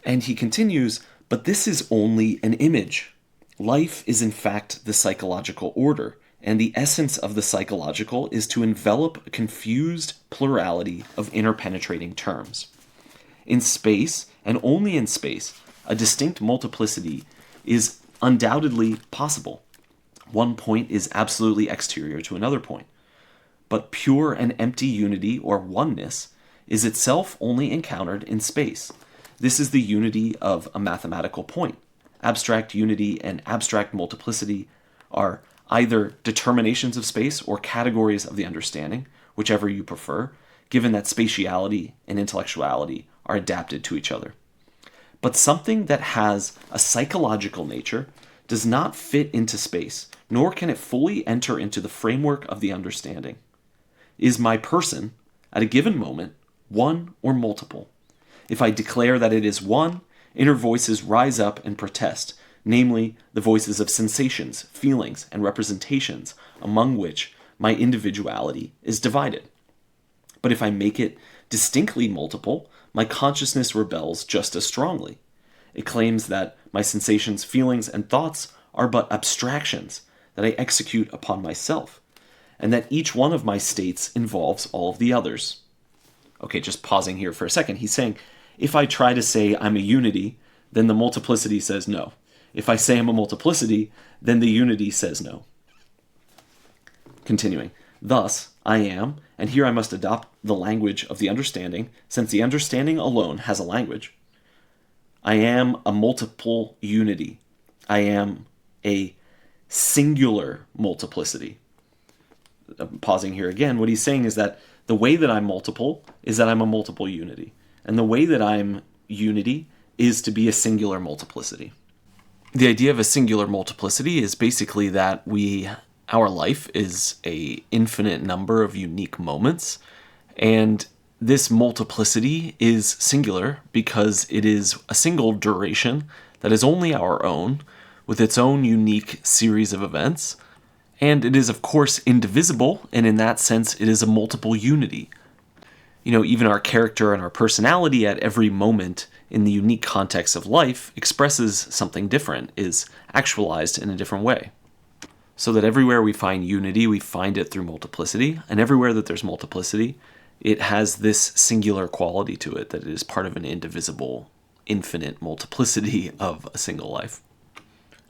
And he continues, but this is only an image. Life is in fact the psychological order, and the essence of the psychological is to envelop a confused plurality of interpenetrating terms. In space, and only in space, a distinct multiplicity is undoubtedly possible. One point is absolutely exterior to another point. But pure and empty unity or oneness is itself only encountered in space. This is the unity of a mathematical point. Abstract unity and abstract multiplicity are either determinations of space or categories of the understanding, whichever you prefer, given that spatiality and intellectuality are adapted to each other. But something that has a psychological nature does not fit into space, nor can it fully enter into the framework of the understanding. Is my person, at a given moment, one or multiple? If I declare that it is one, inner voices rise up and protest, namely the voices of sensations, feelings, and representations, among which my individuality is divided. But if I make it distinctly multiple, my consciousness rebels just as strongly. It claims that my sensations, feelings, and thoughts are but abstractions that I execute upon myself, and that each one of my states involves all of the others. Okay, just pausing here for a second. He's saying, if I try to say I'm a unity, then the multiplicity says no. If I say I'm a multiplicity, then the unity says no. Continuing, thus, I am, and here I must adopt the language of the understanding, since the understanding alone has a language. I am a multiple unity. I am a singular multiplicity. Pausing here again, what he's saying is that the way that I'm multiple is that I'm a multiple unity. And the way that I'm unity is to be a singular multiplicity. The idea of a singular multiplicity is basically that our life is a infinite number of unique moments, And this multiplicity is singular because it is a single duration that is only our own, with its own unique series of events. And it is, of course, indivisible, and in that sense, it is a multiple unity. Even our character and our personality at every moment in the unique context of life expresses something different, is actualized in a different way. So that everywhere we find unity, we find it through multiplicity, and everywhere that there's multiplicity, it has this singular quality to it, that it is part of an indivisible, infinite multiplicity of a single life.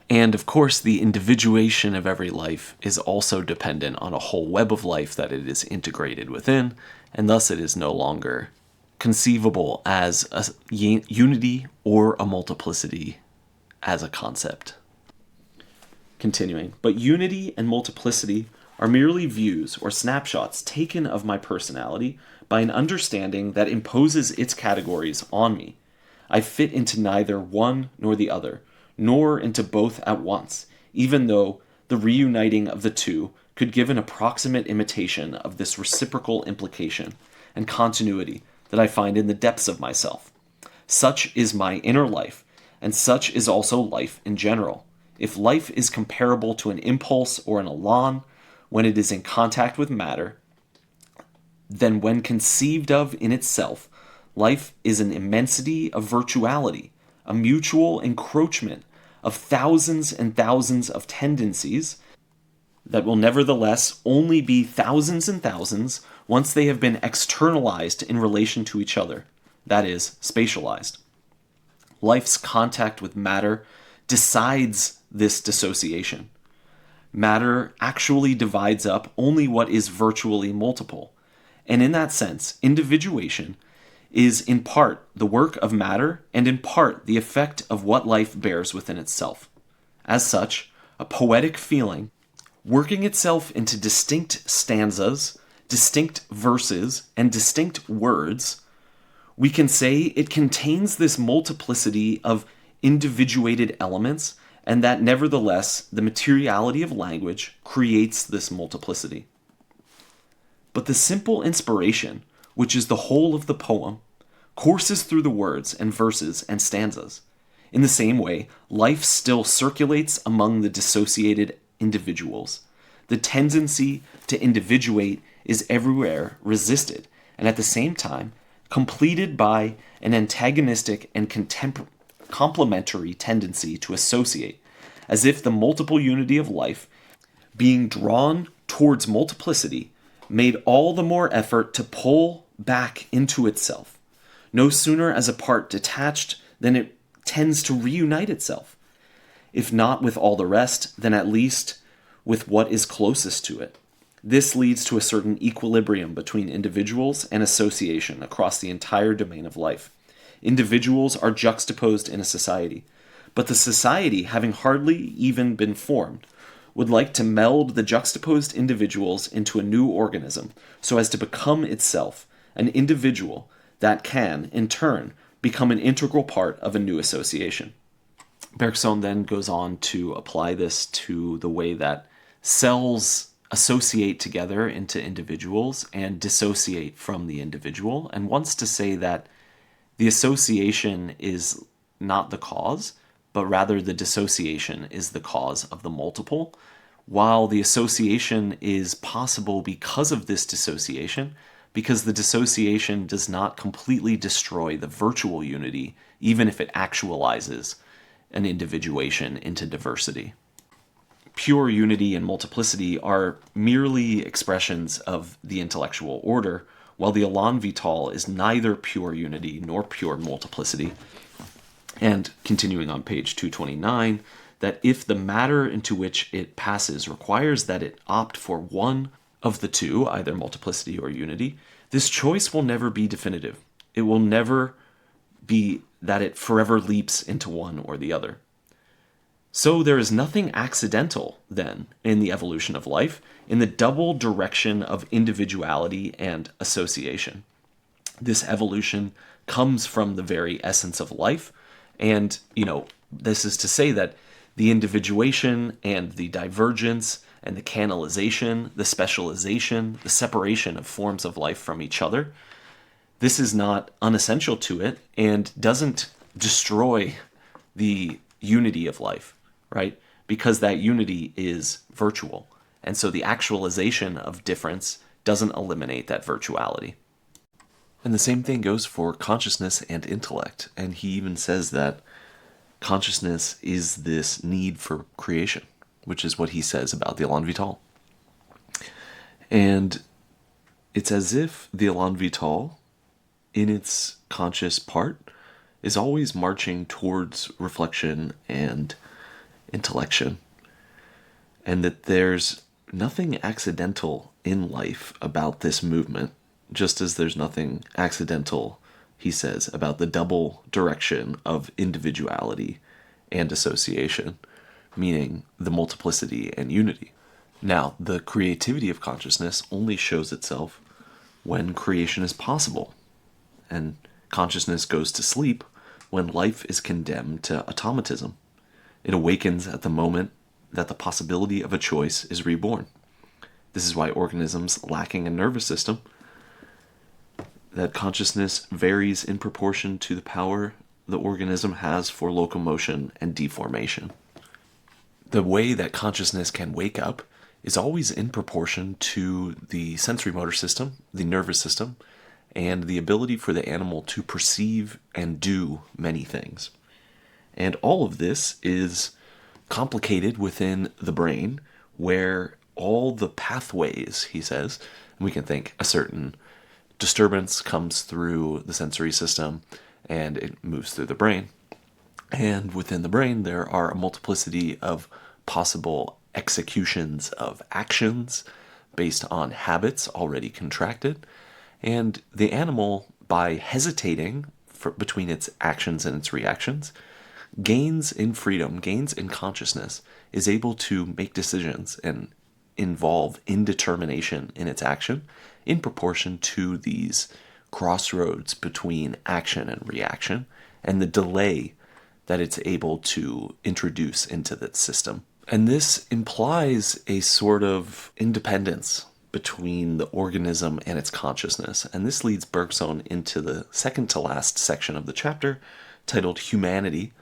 And of course, the individuation of every life is also dependent on a whole web of life that it is integrated within, and thus it is no longer conceivable as a unity or a multiplicity as a concept. Continuing, but unity and multiplicity are merely views or snapshots taken of my personality by an understanding that imposes its categories on me. I fit into neither one nor the other, nor into both at once, even though the reuniting of the two could give an approximate imitation of this reciprocal implication and continuity that I find in the depths of myself. Such is my inner life, and such is also life in general. If life is comparable to an impulse or an elan when it is in contact with matter, then when conceived of in itself, life is an immensity of virtuality, a mutual encroachment of thousands and thousands of tendencies that will nevertheless only be thousands and thousands once they have been externalized in relation to each other, that is, spatialized. Life's contact with matter decides this dissociation. Matter actually divides up only what is virtually multiple, and in that sense, individuation is in part the work of matter and in part the effect of what life bears within itself. As such, a poetic feeling, working itself into distinct stanzas, distinct verses, and distinct words, we can say it contains this multiplicity of individuated elements, and that nevertheless the materiality of language creates this multiplicity. But the simple inspiration, which is the whole of the poem, courses through the words and verses and stanzas. In the same way, life still circulates among the dissociated individuals. The tendency to individuate is everywhere resisted, and at the same time, completed by an antagonistic and complementary tendency to associate, as if the multiple unity of life, being drawn towards multiplicity, made all the more effort to pull back into itself, no sooner as a part detached than it tends to reunite itself, if not with all the rest, then at least with what is closest to it. This leads to a certain equilibrium between individuals and association across the entire domain of life. Individuals are juxtaposed in a society, but the society, having hardly even been formed, would like to meld the juxtaposed individuals into a new organism so as to become itself an individual that can, in turn, become an integral part of a new association. Bergson then goes on to apply this to the way that cells associate together into individuals and dissociate from the individual, and wants to say that the association is not the cause, but rather the dissociation is the cause of the multiple, while the association is possible because of this dissociation, because the dissociation does not completely destroy the virtual unity, even if it actualizes an individuation into diversity. Pure unity and multiplicity are merely expressions of the intellectual order, while the élan vital is neither pure unity nor pure multiplicity. And continuing on page 229, that if the matter into which it passes requires that it opt for one of the two, either multiplicity or unity, this choice will never be definitive. It will never be that it forever leaps into one or the other. So there is nothing accidental, then, in the evolution of life, in the double direction of individuality and association. This evolution comes from the very essence of life, and, this is to say that the individuation and the divergence and the canalization, the specialization, the separation of forms of life from each other. This is not unessential to it and doesn't destroy the unity of life, right? Because that unity is virtual. And so the actualization of difference doesn't eliminate that virtuality. And the same thing goes for consciousness and intellect. And he even says that consciousness is this need for creation, which is what he says about the Elan Vital. And it's as if the Elan Vital, in its conscious part, is always marching towards reflection and intellection. And that there's nothing accidental in life about this movement, just as there's nothing accidental, he says, about the double direction of individuality and association, meaning the multiplicity and unity. Now, the creativity of consciousness only shows itself when creation is possible, and consciousness goes to sleep when life is condemned to automatism. It awakens at the moment that the possibility of a choice is reborn. This is why organisms lacking a nervous system, that consciousness varies in proportion to the power the organism has for locomotion and deformation. The way that consciousness can wake up is always in proportion to the sensory motor system, the nervous system, and the ability for the animal to perceive and do many things. And all of this is complicated within the brain, where all the pathways, he says, and we can think a certain disturbance comes through the sensory system and it moves through the brain. And within the brain, there are a multiplicity of possible executions of actions based on habits already contracted. And the animal, by hesitating between its actions and its reactions, gains in freedom, gains in consciousness, is able to make decisions and involve indetermination in its action in proportion to these crossroads between action and reaction and the delay that it's able to introduce into that system. And this implies a sort of independence between the organism and its consciousness. And this leads Bergson into the second to last section of the chapter, titled Humanity,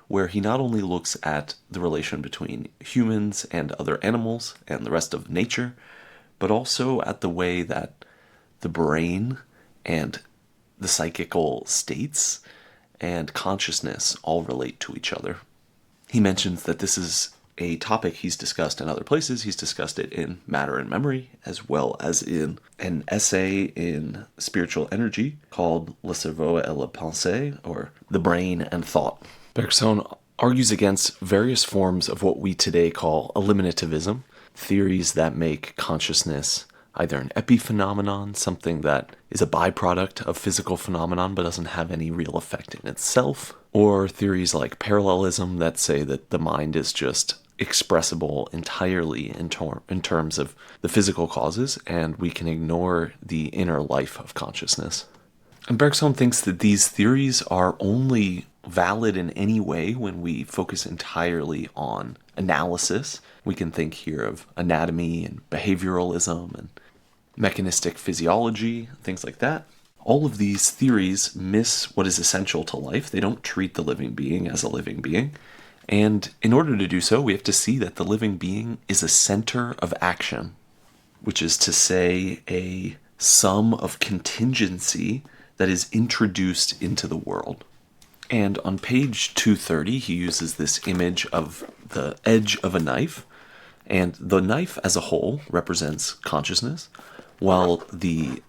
where he not only looks at the relation between humans and other animals and the rest of nature, but also at the way that the brain and the psychical states and consciousness all relate to each other. He mentions that this is a topic he's discussed in other places. He's discussed it in Matter and Memory, as well as in an essay in Spiritual Energy called Le Cerveau et la Pensée, or The Brain and Thought. Bergson argues against various forms of what we today call eliminativism, theories that make consciousness either an epiphenomenon, something that is a byproduct of physical phenomenon but doesn't have any real effect in itself, or theories like parallelism that say that the mind is just expressible entirely in terms of the physical causes, and we can ignore the inner life of consciousness. And Bergson thinks that these theories are only valid in any way when we focus entirely on analysis. We can think here of anatomy and behavioralism and mechanistic physiology, things like that. All of these theories miss what is essential to life. They don't treat the living being as a living being. And in order to do so, we have to see that the living being is a center of action, which is to say a sum of contingency that is introduced into the world. And on page 230, he uses this image of the edge of a knife, and the knife as a whole represents consciousness, while the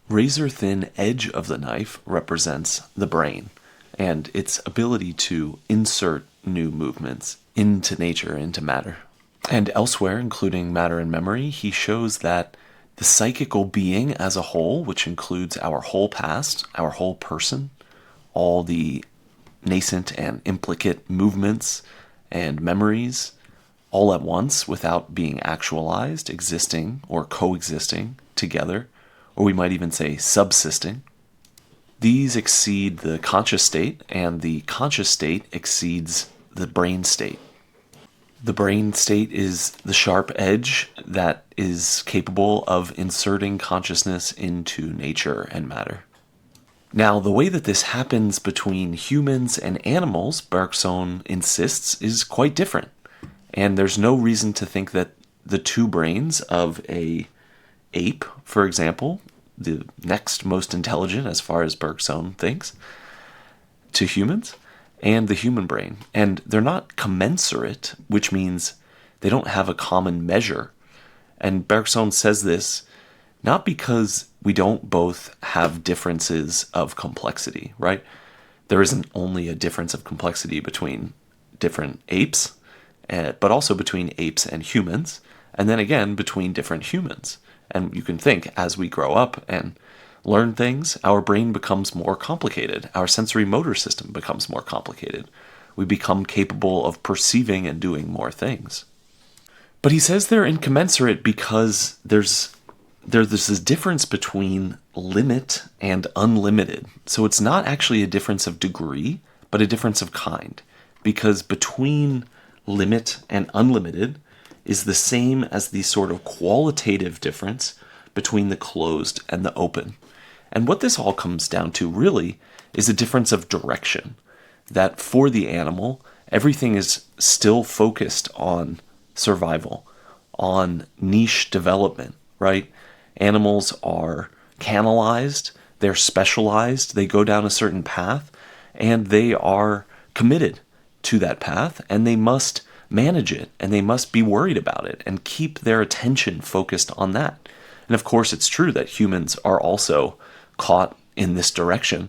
razor-thin edge of the knife represents the brain and its ability to insert new movements into nature, into matter. And elsewhere, including Matter and Memory, he shows that the psychical being as a whole, which includes our whole past, our whole person, all the nascent and implicate movements and memories, all at once without being actualized, existing or coexisting together, or we might even say subsisting. These exceed the conscious state, and the conscious state exceeds the brain state. The brain state is the sharp edge that is capable of inserting consciousness into nature and matter. Now, the way that this happens between humans and animals, Bergson insists, is quite different. And there's no reason to think that the two brains of a ape, for example, the next most intelligent as far as Bergson thinks, to humans, and the human brain. And they're not commensurate, which means they don't have a common measure. And Bergson says this not because we don't both have differences of complexity, right? There isn't only a difference of complexity between different apes, but also between apes and humans, and then again between different humans. And you can think, as we grow up and learn things, our brain becomes more complicated. Our sensory motor system becomes more complicated. We become capable of perceiving and doing more things. But he says they're incommensurate because there's this difference between limit and unlimited. So it's not actually a difference of degree, but a difference of kind. Because between limit and unlimited is the same as the sort of qualitative difference between the closed and the open. And what this all comes down to really is a difference of direction. That for the animal, everything is still focused on survival, on niche development, right? Animals are canalized, they're specialized, they go down a certain path, and they are committed to that path, and they must manage it, and they must be worried about it, and keep their attention focused on that. And of course, it's true that humans are also caught in this direction,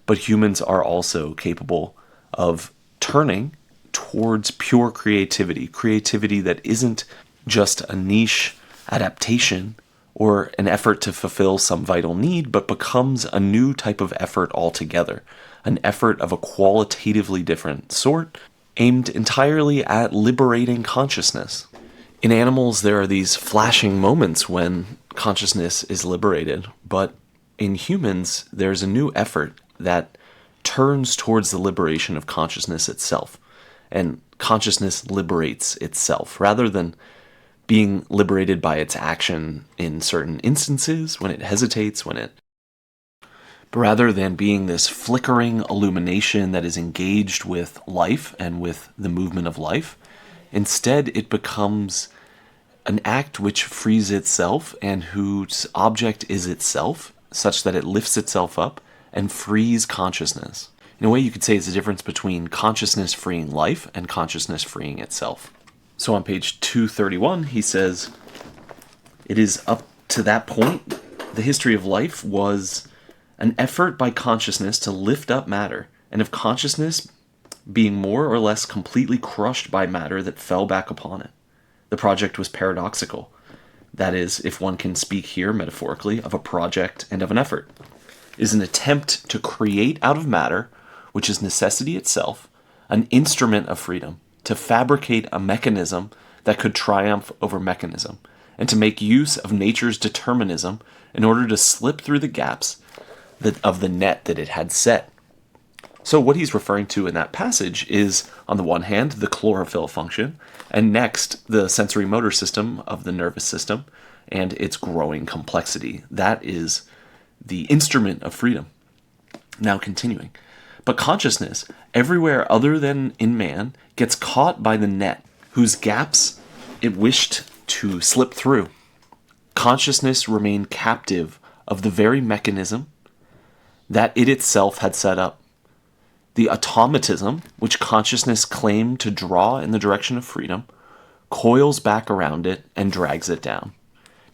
but humans are also capable of turning towards pure creativity that isn't just a niche adaptation or an effort to fulfill some vital need, but becomes a new type of effort altogether, an effort of a qualitatively different sort, aimed entirely at liberating consciousness. In animals, there are these flashing moments when consciousness is liberated, but in humans, there's a new effort that turns towards the liberation of consciousness itself. And consciousness liberates itself, rather than being liberated by its action in certain instances, when it hesitates, but rather than being this flickering illumination that is engaged with life and with the movement of life. Instead, it becomes an act which frees itself and whose object is itself, such that it lifts itself up and frees consciousness. In a way, you could say it's the difference between consciousness freeing life and consciousness freeing itself. So on page 231, he says, it is up to that point, the history of life was an effort by consciousness to lift up matter, and of consciousness being more or less completely crushed by matter that fell back upon it. The project was paradoxical. That is, if one can speak here metaphorically of a project and of an effort, is an attempt to create out of matter, which is necessity itself, an instrument of freedom, to fabricate a mechanism that could triumph over mechanism, and to make use of nature's determinism in order to slip through the gaps of the net that it had set. So what he's referring to in that passage is, on the one hand, the chlorophyll function, and next, the sensory motor system of the nervous system and its growing complexity. That is the instrument of freedom. Now continuing. But consciousness, everywhere other than in man, gets caught by the net, whose gaps it wished to slip through. Consciousness remained captive of the very mechanism that it itself had set up. The automatism, which consciousness claimed to draw in the direction of freedom, coils back around it and drags it down.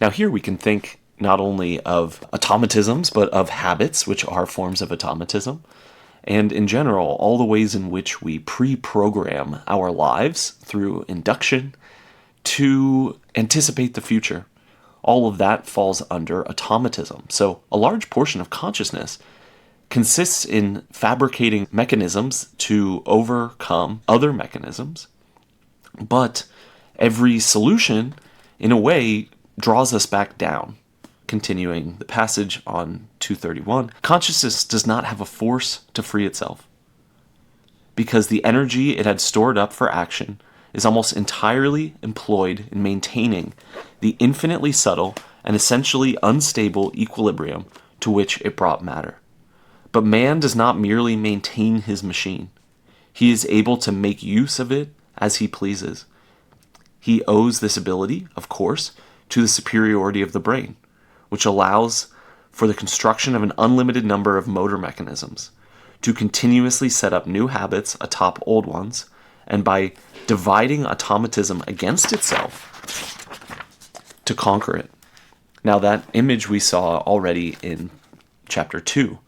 Now here we can think not only of automatisms, but of habits, which are forms of automatism, and in general, all the ways in which we pre-program our lives through induction to anticipate the future. All of that falls under automatism. So a large portion of consciousness consists in fabricating mechanisms to overcome other mechanisms, but every solution, in a way, draws us back down. Continuing the passage on 231, consciousness does not have a force to free itself, because the energy it had stored up for action is almost entirely employed in maintaining the infinitely subtle and essentially unstable equilibrium to which it brought matter. But man does not merely maintain his machine. He is able to make use of it as he pleases. He owes this ability, of course, to the superiority of the brain, which allows for the construction of an unlimited number of motor mechanisms, to continuously set up new habits atop old ones, and by dividing automatism against itself, to conquer it. Now, that image we saw already in chapter 2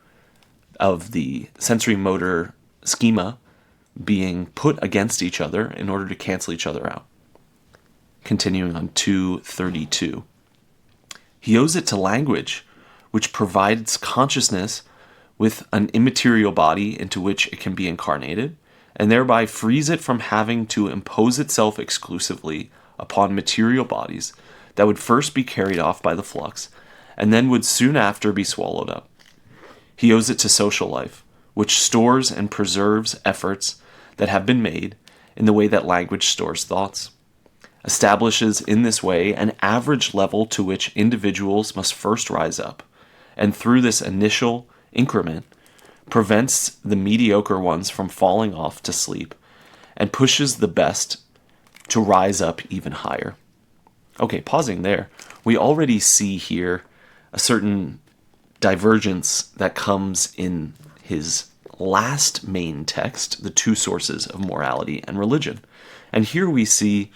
of the sensory motor schema being put against each other in order to cancel each other out. Continuing on 232. He owes it to language, which provides consciousness with an immaterial body into which it can be incarnated, and thereby frees it from having to impose itself exclusively upon material bodies that would first be carried off by the flux, and then would soon after be swallowed up. He owes it to social life, which stores and preserves efforts that have been made in the way that language stores thoughts, establishes in this way an average level to which individuals must first rise up, and through this initial increment prevents the mediocre ones from falling off to sleep, and pushes the best to rise up even higher. Okay, pausing there, we already see here a certain divergence that comes in his last main text, the two sources of morality and religion. And here we see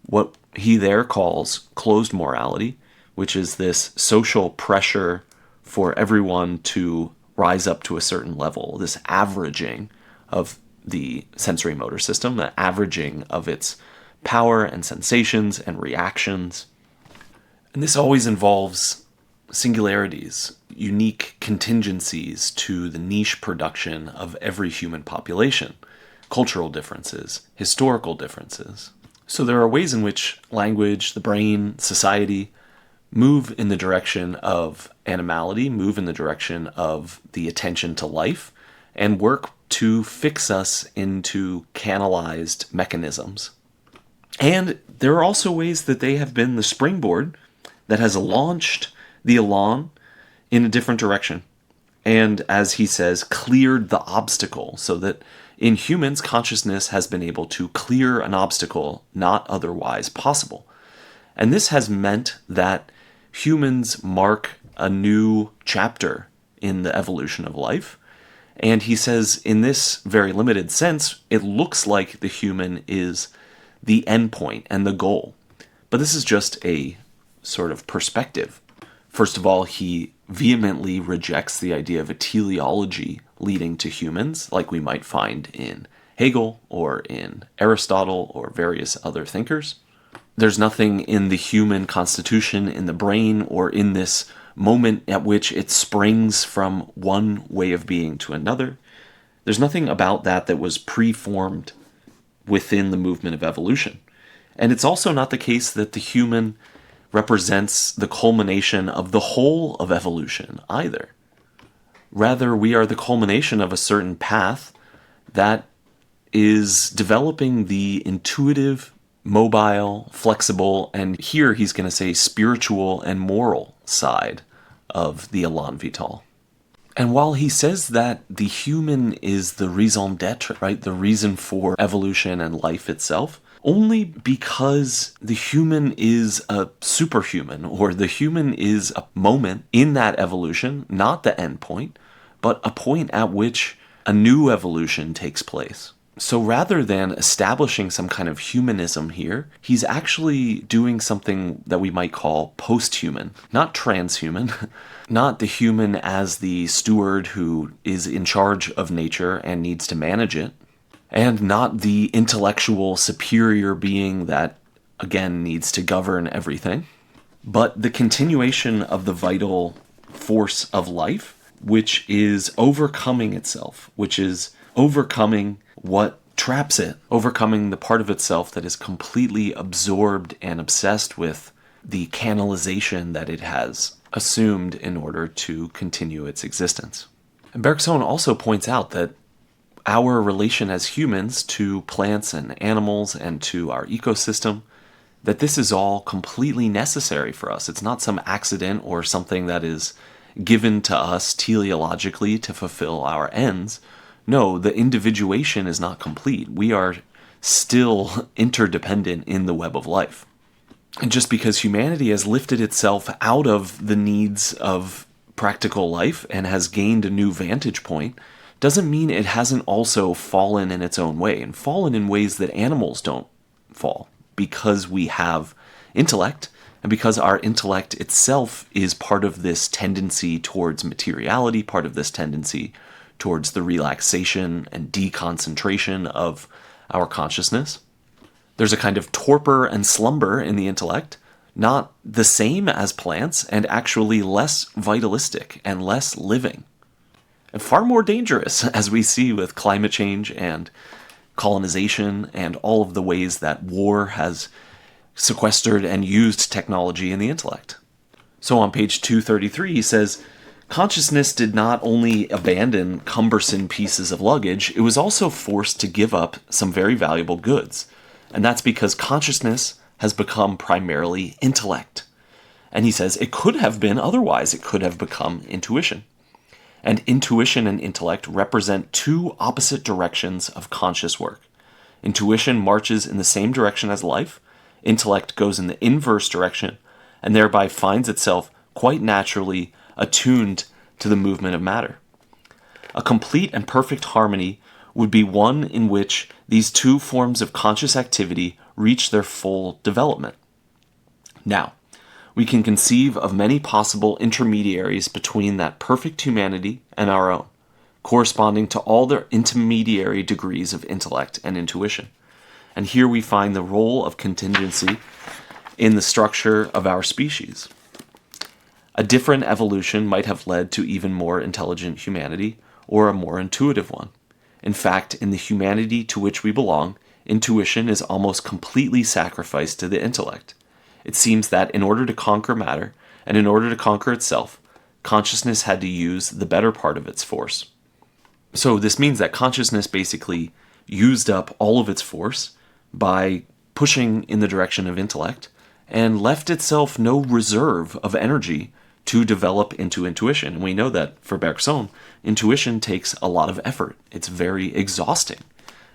what he there calls closed morality, which is this social pressure for everyone to rise up to a certain level, this averaging of the sensory motor system, the averaging of its power and sensations and reactions. And this always involves singularities, unique contingencies to the niche production of every human population, cultural differences, historical differences. So there are ways in which language, the brain, society move in the direction of animality, move in the direction of the attention to life, and work to fix us into canalized mechanisms. And there are also ways that they have been the springboard that has launched the elan in a different direction. And as he says, cleared the obstacle, so that in humans, consciousness has been able to clear an obstacle not otherwise possible. And this has meant that humans mark a new chapter in the evolution of life. And he says, in this very limited sense, it looks like the human is the endpoint and the goal. But this is just a sort of perspective. First of all, he vehemently rejects the idea of a teleology leading to humans, like we might find in Hegel or in Aristotle or various other thinkers. There's nothing in the human constitution, in the brain, or in this moment at which it springs from one way of being to another. There's nothing about that was preformed within the movement of evolution. And it's also not the case that the human represents the culmination of the whole of evolution either. Rather, we are the culmination of a certain path that is developing the intuitive, mobile, flexible, and here he's going to say spiritual and moral side of the élan vital. And while he says that the human is the raison d'être, right, the reason for evolution and life itself, only because the human is a superhuman, or the human is a moment in that evolution, not the end point, but a point at which a new evolution takes place. So rather than establishing some kind of humanism here, he's actually doing something that we might call post-human, not transhuman, not the human as the steward who is in charge of nature and needs to manage it, and not the intellectual superior being that, again, needs to govern everything, but the continuation of the vital force of life, which is overcoming itself, which is overcoming what traps it, overcoming the part of itself that is completely absorbed and obsessed with the canalization that it has assumed in order to continue its existence. And Bergson also points out that our relation as humans to plants and animals and to our ecosystem, that this is all completely necessary for us. It's not some accident or something that is given to us teleologically to fulfill our ends. No, the individuation is not complete. We are still interdependent in the web of life. And just because humanity has lifted itself out of the needs of practical life and has gained a new vantage point, doesn't mean it hasn't also fallen in its own way, and fallen in ways that animals don't fall, because we have intellect, and because our intellect itself is part of this tendency towards materiality, part of this tendency towards the relaxation and deconcentration of our consciousness. There's a kind of torpor and slumber in the intellect, not the same as plants, and actually less vitalistic and less living. And far more dangerous, as we see with climate change and colonization and all of the ways that war has sequestered and used technology in the intellect. So on page 233, he says, consciousness did not only abandon cumbersome pieces of luggage, it was also forced to give up some very valuable goods. And that's because consciousness has become primarily intellect. And he says it could have been otherwise. It could have become intuition. And intuition and intellect represent two opposite directions of conscious work. Intuition marches in the same direction as life. Intellect goes in the inverse direction, and thereby finds itself quite naturally attuned to the movement of matter. A complete and perfect harmony would be one in which these two forms of conscious activity reach their full development. Now, we can conceive of many possible intermediaries between that perfect humanity and our own, corresponding to all their intermediary degrees of intellect and intuition. And here we find the role of contingency in the structure of our species. A different evolution might have led to even more intelligent humanity, or a more intuitive one. In fact, in the humanity to which we belong, intuition is almost completely sacrificed to the intellect. It seems that in order to conquer matter, and in order to conquer itself, consciousness had to use the better part of its force. So this means that consciousness basically used up all of its force by pushing in the direction of intellect, and left itself no reserve of energy to develop into intuition. And we know that for Bergson, intuition takes a lot of effort. It's very exhausting.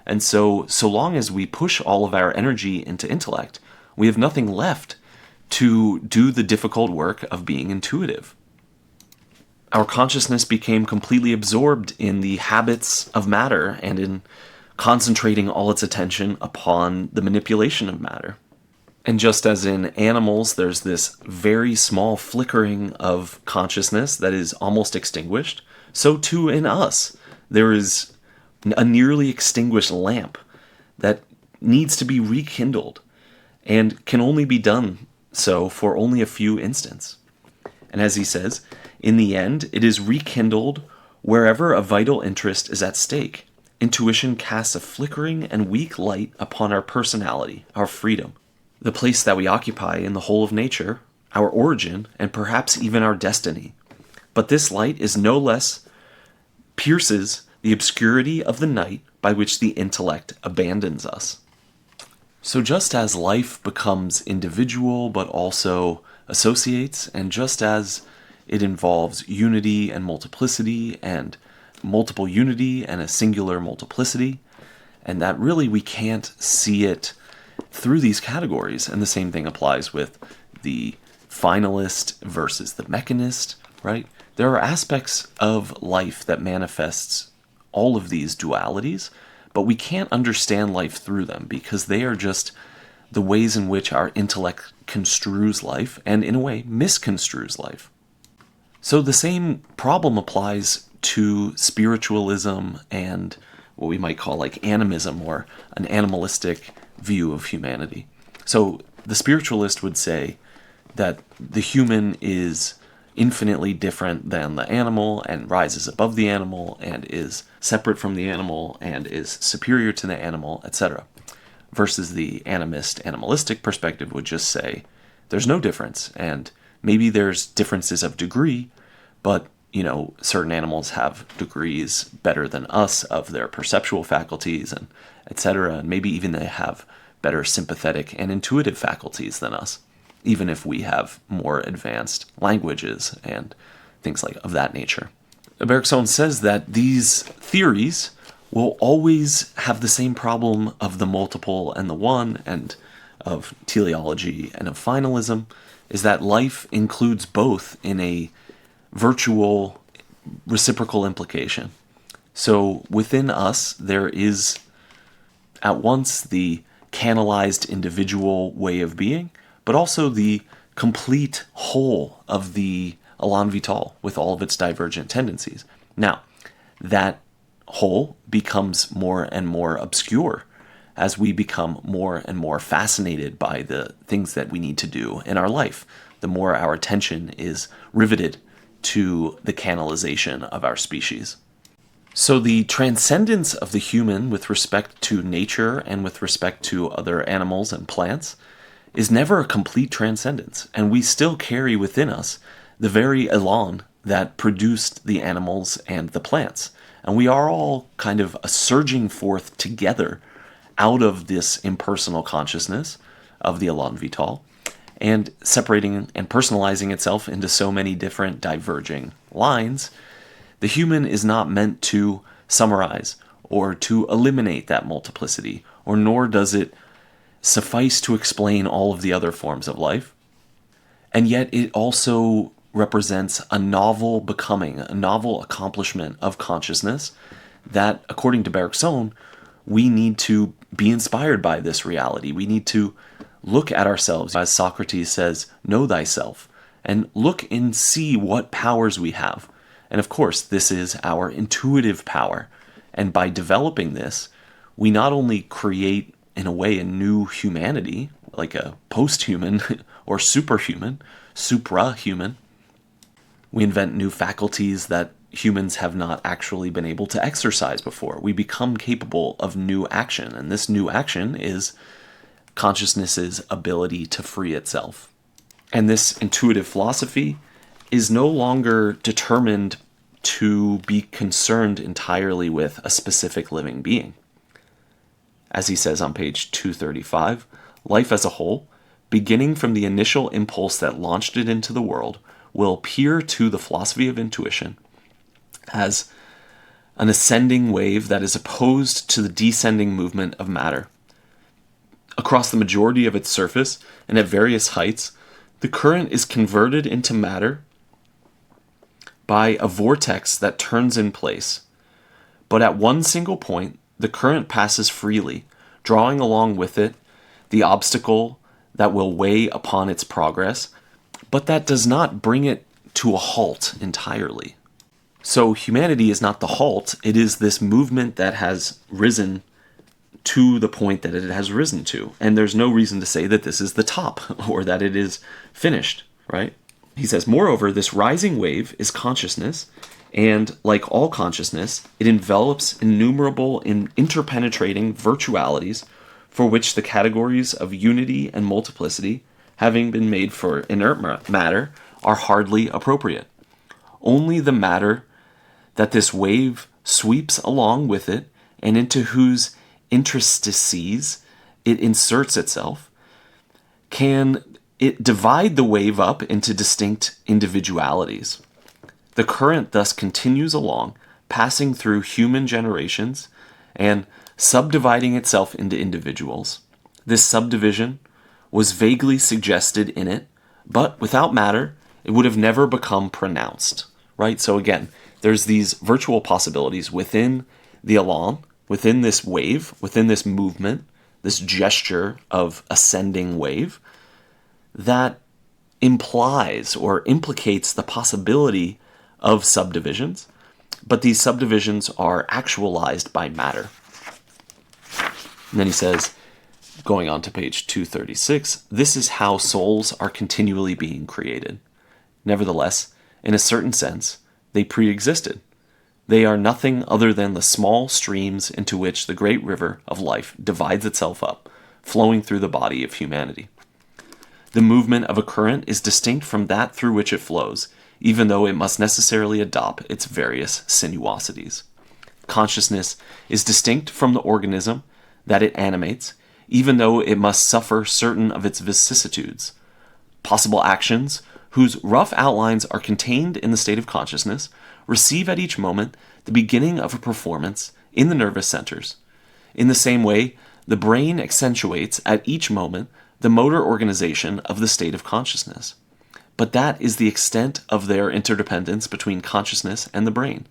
And so long as we push all of our energy into intellect, we have nothing left to do the difficult work of being intuitive. Our consciousness became completely absorbed in the habits of matter and in concentrating all its attention upon the manipulation of matter. And just as in animals, there's this very small flickering of consciousness that is almost extinguished, so too in us. There is a nearly extinguished lamp that needs to be rekindled and can only be done so for only a few instants. And as he says, in the end, it is rekindled wherever a vital interest is at stake. Intuition casts a flickering and weak light upon our personality, our freedom, the place that we occupy in the whole of nature, our origin, and perhaps even our destiny. But this light is no less pierces the obscurity of the night by which the intellect abandons us. So just as life becomes individual but also associates, and just as it involves unity and multiplicity and multiple unity and a singular multiplicity, and that really we can't see it through these categories. And the same thing applies with the finalist versus the mechanist, right? There are aspects of life that manifests all of these dualities, but we can't understand life through them because they are just the ways in which our intellect construes life and, in a way, misconstrues life. So the same problem applies to spiritualism and what we might call like animism, or an animalistic view of humanity. So the spiritualist would say that the human is infinitely different than the animal and rises above the animal and is separate from the animal and is superior to the animal, etc. Versus the animalistic perspective would just say there's no difference, and maybe there's differences of degree, but certain animals have degrees better than us of their perceptual faculties and etc. And maybe even they have better sympathetic and intuitive faculties than us, even if we have more advanced languages and things like of that nature. Bergson says that these theories will always have the same problem of the multiple and the one, and of teleology and of finalism, is that life includes both in a virtual reciprocal implication. So within us, there is at once the canalized individual way of being, but also the complete whole of the élan vital with all of its divergent tendencies. Now, that whole becomes more and more obscure as we become more and more fascinated by the things that we need to do in our life. The more our attention is riveted to the canalization of our species. So the transcendence of the human with respect to nature and with respect to other animals and plants is never a complete transcendence, and we still carry within us the very élan that produced the animals and the plants. And we are all kind of a surging forth together out of this impersonal consciousness of the élan vital, and separating and personalizing itself into so many different diverging lines. The human is not meant to summarize or to eliminate that multiplicity, or nor does it suffice to explain all of the other forms of life. And yet it also represents a novel becoming, a novel accomplishment of consciousness that, according to Bergson, we need to be inspired by this reality. We need to look at ourselves, as Socrates says, know thyself, and look and see what powers we have. And of course, this is our intuitive power. And by developing this, we not only create, in a way, a new humanity, like a post-human or superhuman, supra-human. We invent new faculties that humans have not actually been able to exercise before. We become capable of new action, and this new action is consciousness's ability to free itself. And this intuitive philosophy is no longer determined to be concerned entirely with a specific living being. As he says on page 235, life as a whole, beginning from the initial impulse that launched it into the world, will appear to the philosophy of intuition as an ascending wave that is opposed to the descending movement of matter. Across the majority of its surface and at various heights, the current is converted into matter by a vortex that turns in place. But at one single point, the current passes freely, drawing along with it the obstacle that will weigh upon its progress, but that does not bring it to a halt entirely. So humanity is not the halt, it is this movement that has risen to the point that it has risen to. And there's no reason to say that this is the top or that it is finished, right? He says, moreover, this rising wave is consciousness, and like all consciousness, it envelops innumerable interpenetrating virtualities for which the categories of unity and multiplicity, having been made for inert matter, are hardly appropriate. Only the matter that this wave sweeps along with it, and into whose interstices it inserts itself, can it divide the wave up into distinct individualities. The current thus continues along, passing through human generations and subdividing itself into individuals. This subdivision was vaguely suggested in it, but without matter, it would have never become pronounced, right? So again, there's these virtual possibilities within the élan, within this wave, within this movement, this gesture of ascending wave, that implies or implicates the possibility of subdivisions, but these subdivisions are actualized by matter. And then he says, going on to page 236, this is how souls are continually being created. Nevertheless, in a certain sense, they pre-existed. They are nothing other than the small streams into which the great river of life divides itself up, flowing through the body of humanity. The movement of a current is distinct from that through which it flows, even though it must necessarily adopt its various sinuosities. Consciousness is distinct from the organism that it animates, even though it must suffer certain of its vicissitudes. Possible actions, whose rough outlines are contained in the state of consciousness, receive at each moment the beginning of a performance in the nervous centers. In the same way, the brain accentuates at each moment the motor organization of the state of consciousness. But that is the extent of their interdependence between consciousness and the brain.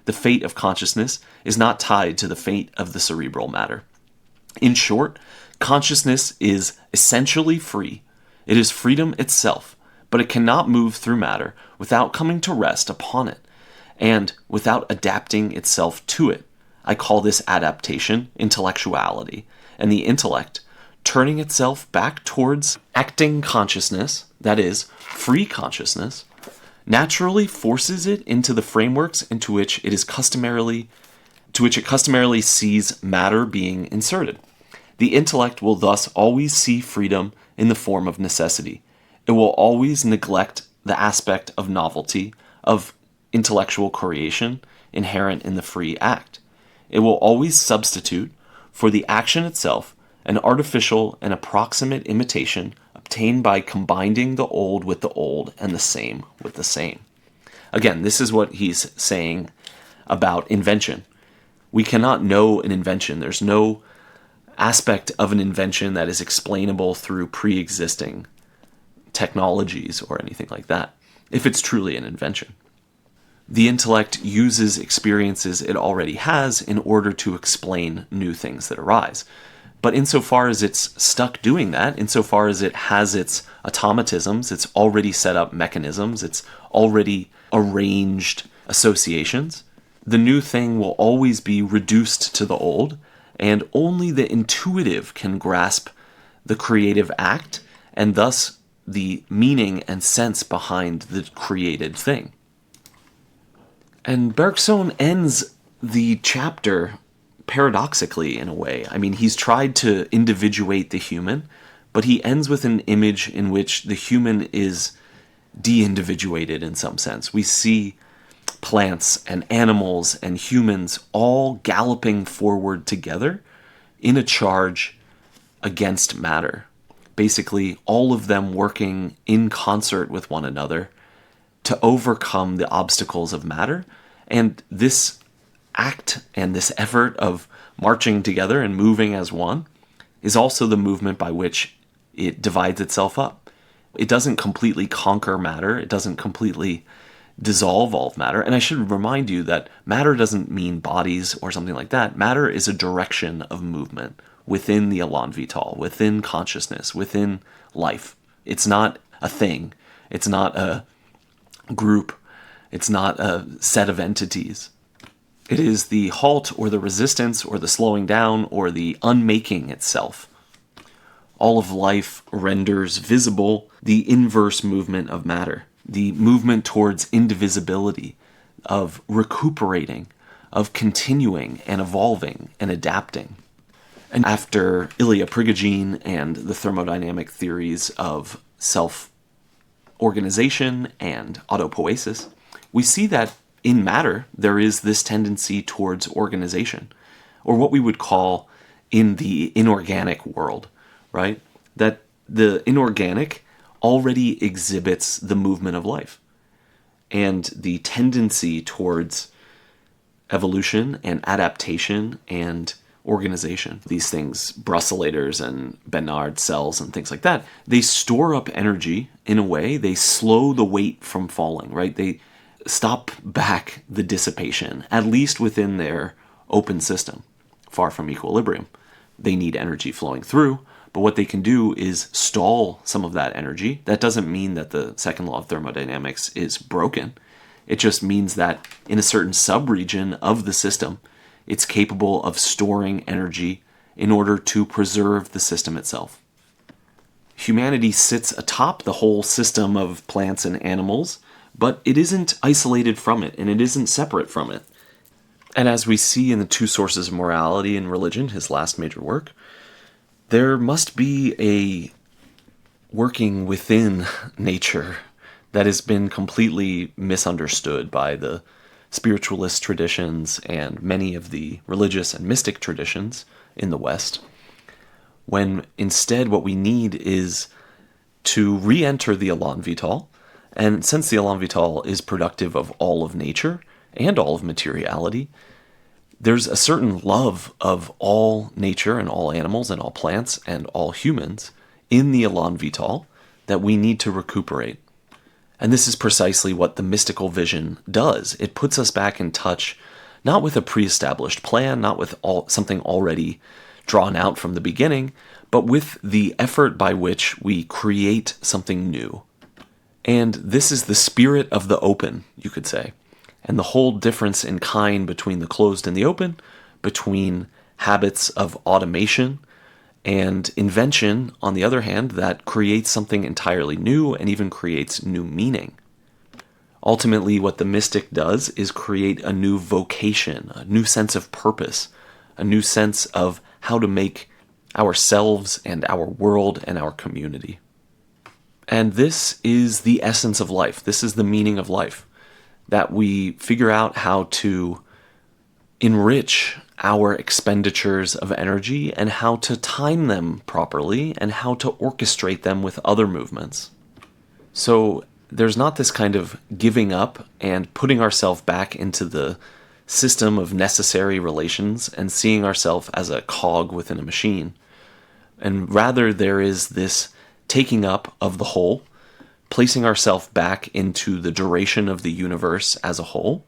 The fate of consciousness is not tied to the fate of the cerebral matter. In short, consciousness is essentially free. It is freedom itself, but it cannot move through matter without coming to rest upon it, and without adapting itself to it. I call this adaptation intellectuality, and the intellect, turning itself back towards acting consciousness, that is, free consciousness, naturally forces it into the frameworks into which it customarily sees matter being inserted. The intellect will thus always see freedom in the form of necessity. It will always neglect the aspect of novelty, of intellectual creation inherent in the free act. It will always substitute for the action itself an artificial and approximate imitation obtained by combining the old with the old and the same with the same. Again, this is what he's saying about invention. We cannot know an invention. There's no aspect of an invention that is explainable through pre-existing technologies or anything like that, if it's truly an invention. The intellect uses experiences it already has in order to explain new things that arise. But insofar as it's stuck doing that, insofar as it has its automatisms, its already set up mechanisms, its already arranged associations, the new thing will always be reduced to the old, and only the intuitive can grasp the creative act and thus the meaning and sense behind the created thing. And Bergson ends the chapter paradoxically in a way. I mean, he's tried to individuate the human, but he ends with an image in which the human is de-individuated in some sense. We see plants and animals and humans all galloping forward together in a charge against matter. Basically, all of them working in concert with one another to overcome the obstacles of matter. And this act and this effort of marching together and moving as one is also the movement by which it divides itself up. It doesn't completely conquer matter. It doesn't completely dissolve all of matter. And I should remind you that matter doesn't mean bodies or something like that. Matter is a direction of movement within the elan vital, within consciousness, within life. It's not a thing. It's not a group. It's not a set of entities. It is the halt or the resistance or the slowing down or the unmaking itself. All of life renders visible the inverse movement of matter, the movement towards indivisibility, of recuperating, of continuing and evolving and adapting. And after Ilya Prigogine and the thermodynamic theories of self-organization and autopoiesis, we see that in matter there is this tendency towards organization, or what we would call in the inorganic world, right? That the inorganic already exhibits the movement of life and the tendency towards evolution and adaptation and organization. These things, brussellators and Bernard cells and things like that, they store up energy in a way, they slow the weight from falling, right? They stop back the dissipation, at least within their open system, far from equilibrium. They need energy flowing through, but what they can do is stall some of that energy. That doesn't mean that the second law of thermodynamics is broken. It just means that in a certain subregion of the system, it's capable of storing energy in order to preserve the system itself. Humanity sits atop the whole system of plants and animals, but it isn't isolated from it, and it isn't separate from it. And as we see in the Two Sources of Morality and Religion, his last major work, there must be a working within nature that has been completely misunderstood by the spiritualist traditions and many of the religious and mystic traditions in the West, when instead what we need is to re-enter the Elan Vital. And since the Elan Vital is productive of all of nature and all of materiality, there's a certain love of all nature and all animals and all plants and all humans in the Elan Vital that we need to recuperate. And this is precisely what the mystical vision does. It puts us back in touch, not with a pre-established plan, not with something already drawn out from the beginning, but with the effort by which we create something new. And this is the spirit of the open, you could say. And the whole difference in kind between the closed and the open, between habits of automation and invention, on the other hand, that creates something entirely new and even creates new meaning. Ultimately, what the mystic does is create a new vocation, a new sense of purpose, a new sense of how to make ourselves and our world and our community. And this is the essence of life. This is the meaning of life, that we figure out how to enrich our expenditures of energy and how to time them properly and how to orchestrate them with other movements. So there's not this kind of giving up and putting ourselves back into the system of necessary relations and seeing ourselves as a cog within a machine. And rather there is this taking up of the whole, placing ourselves back into the duration of the universe as a whole,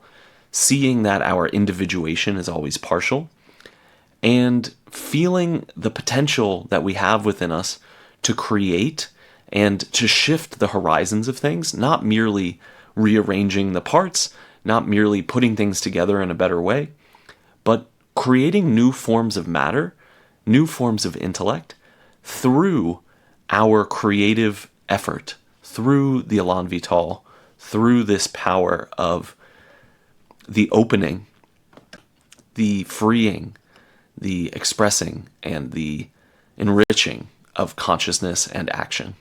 seeing that our individuation is always partial, and feeling the potential that we have within us to create and to shift the horizons of things, not merely rearranging the parts, not merely putting things together in a better way, but creating new forms of matter, new forms of intellect, through our creative effort, through the Elan Vital, through this power of the opening, the freeing, the expressing, and the enriching of consciousness and action.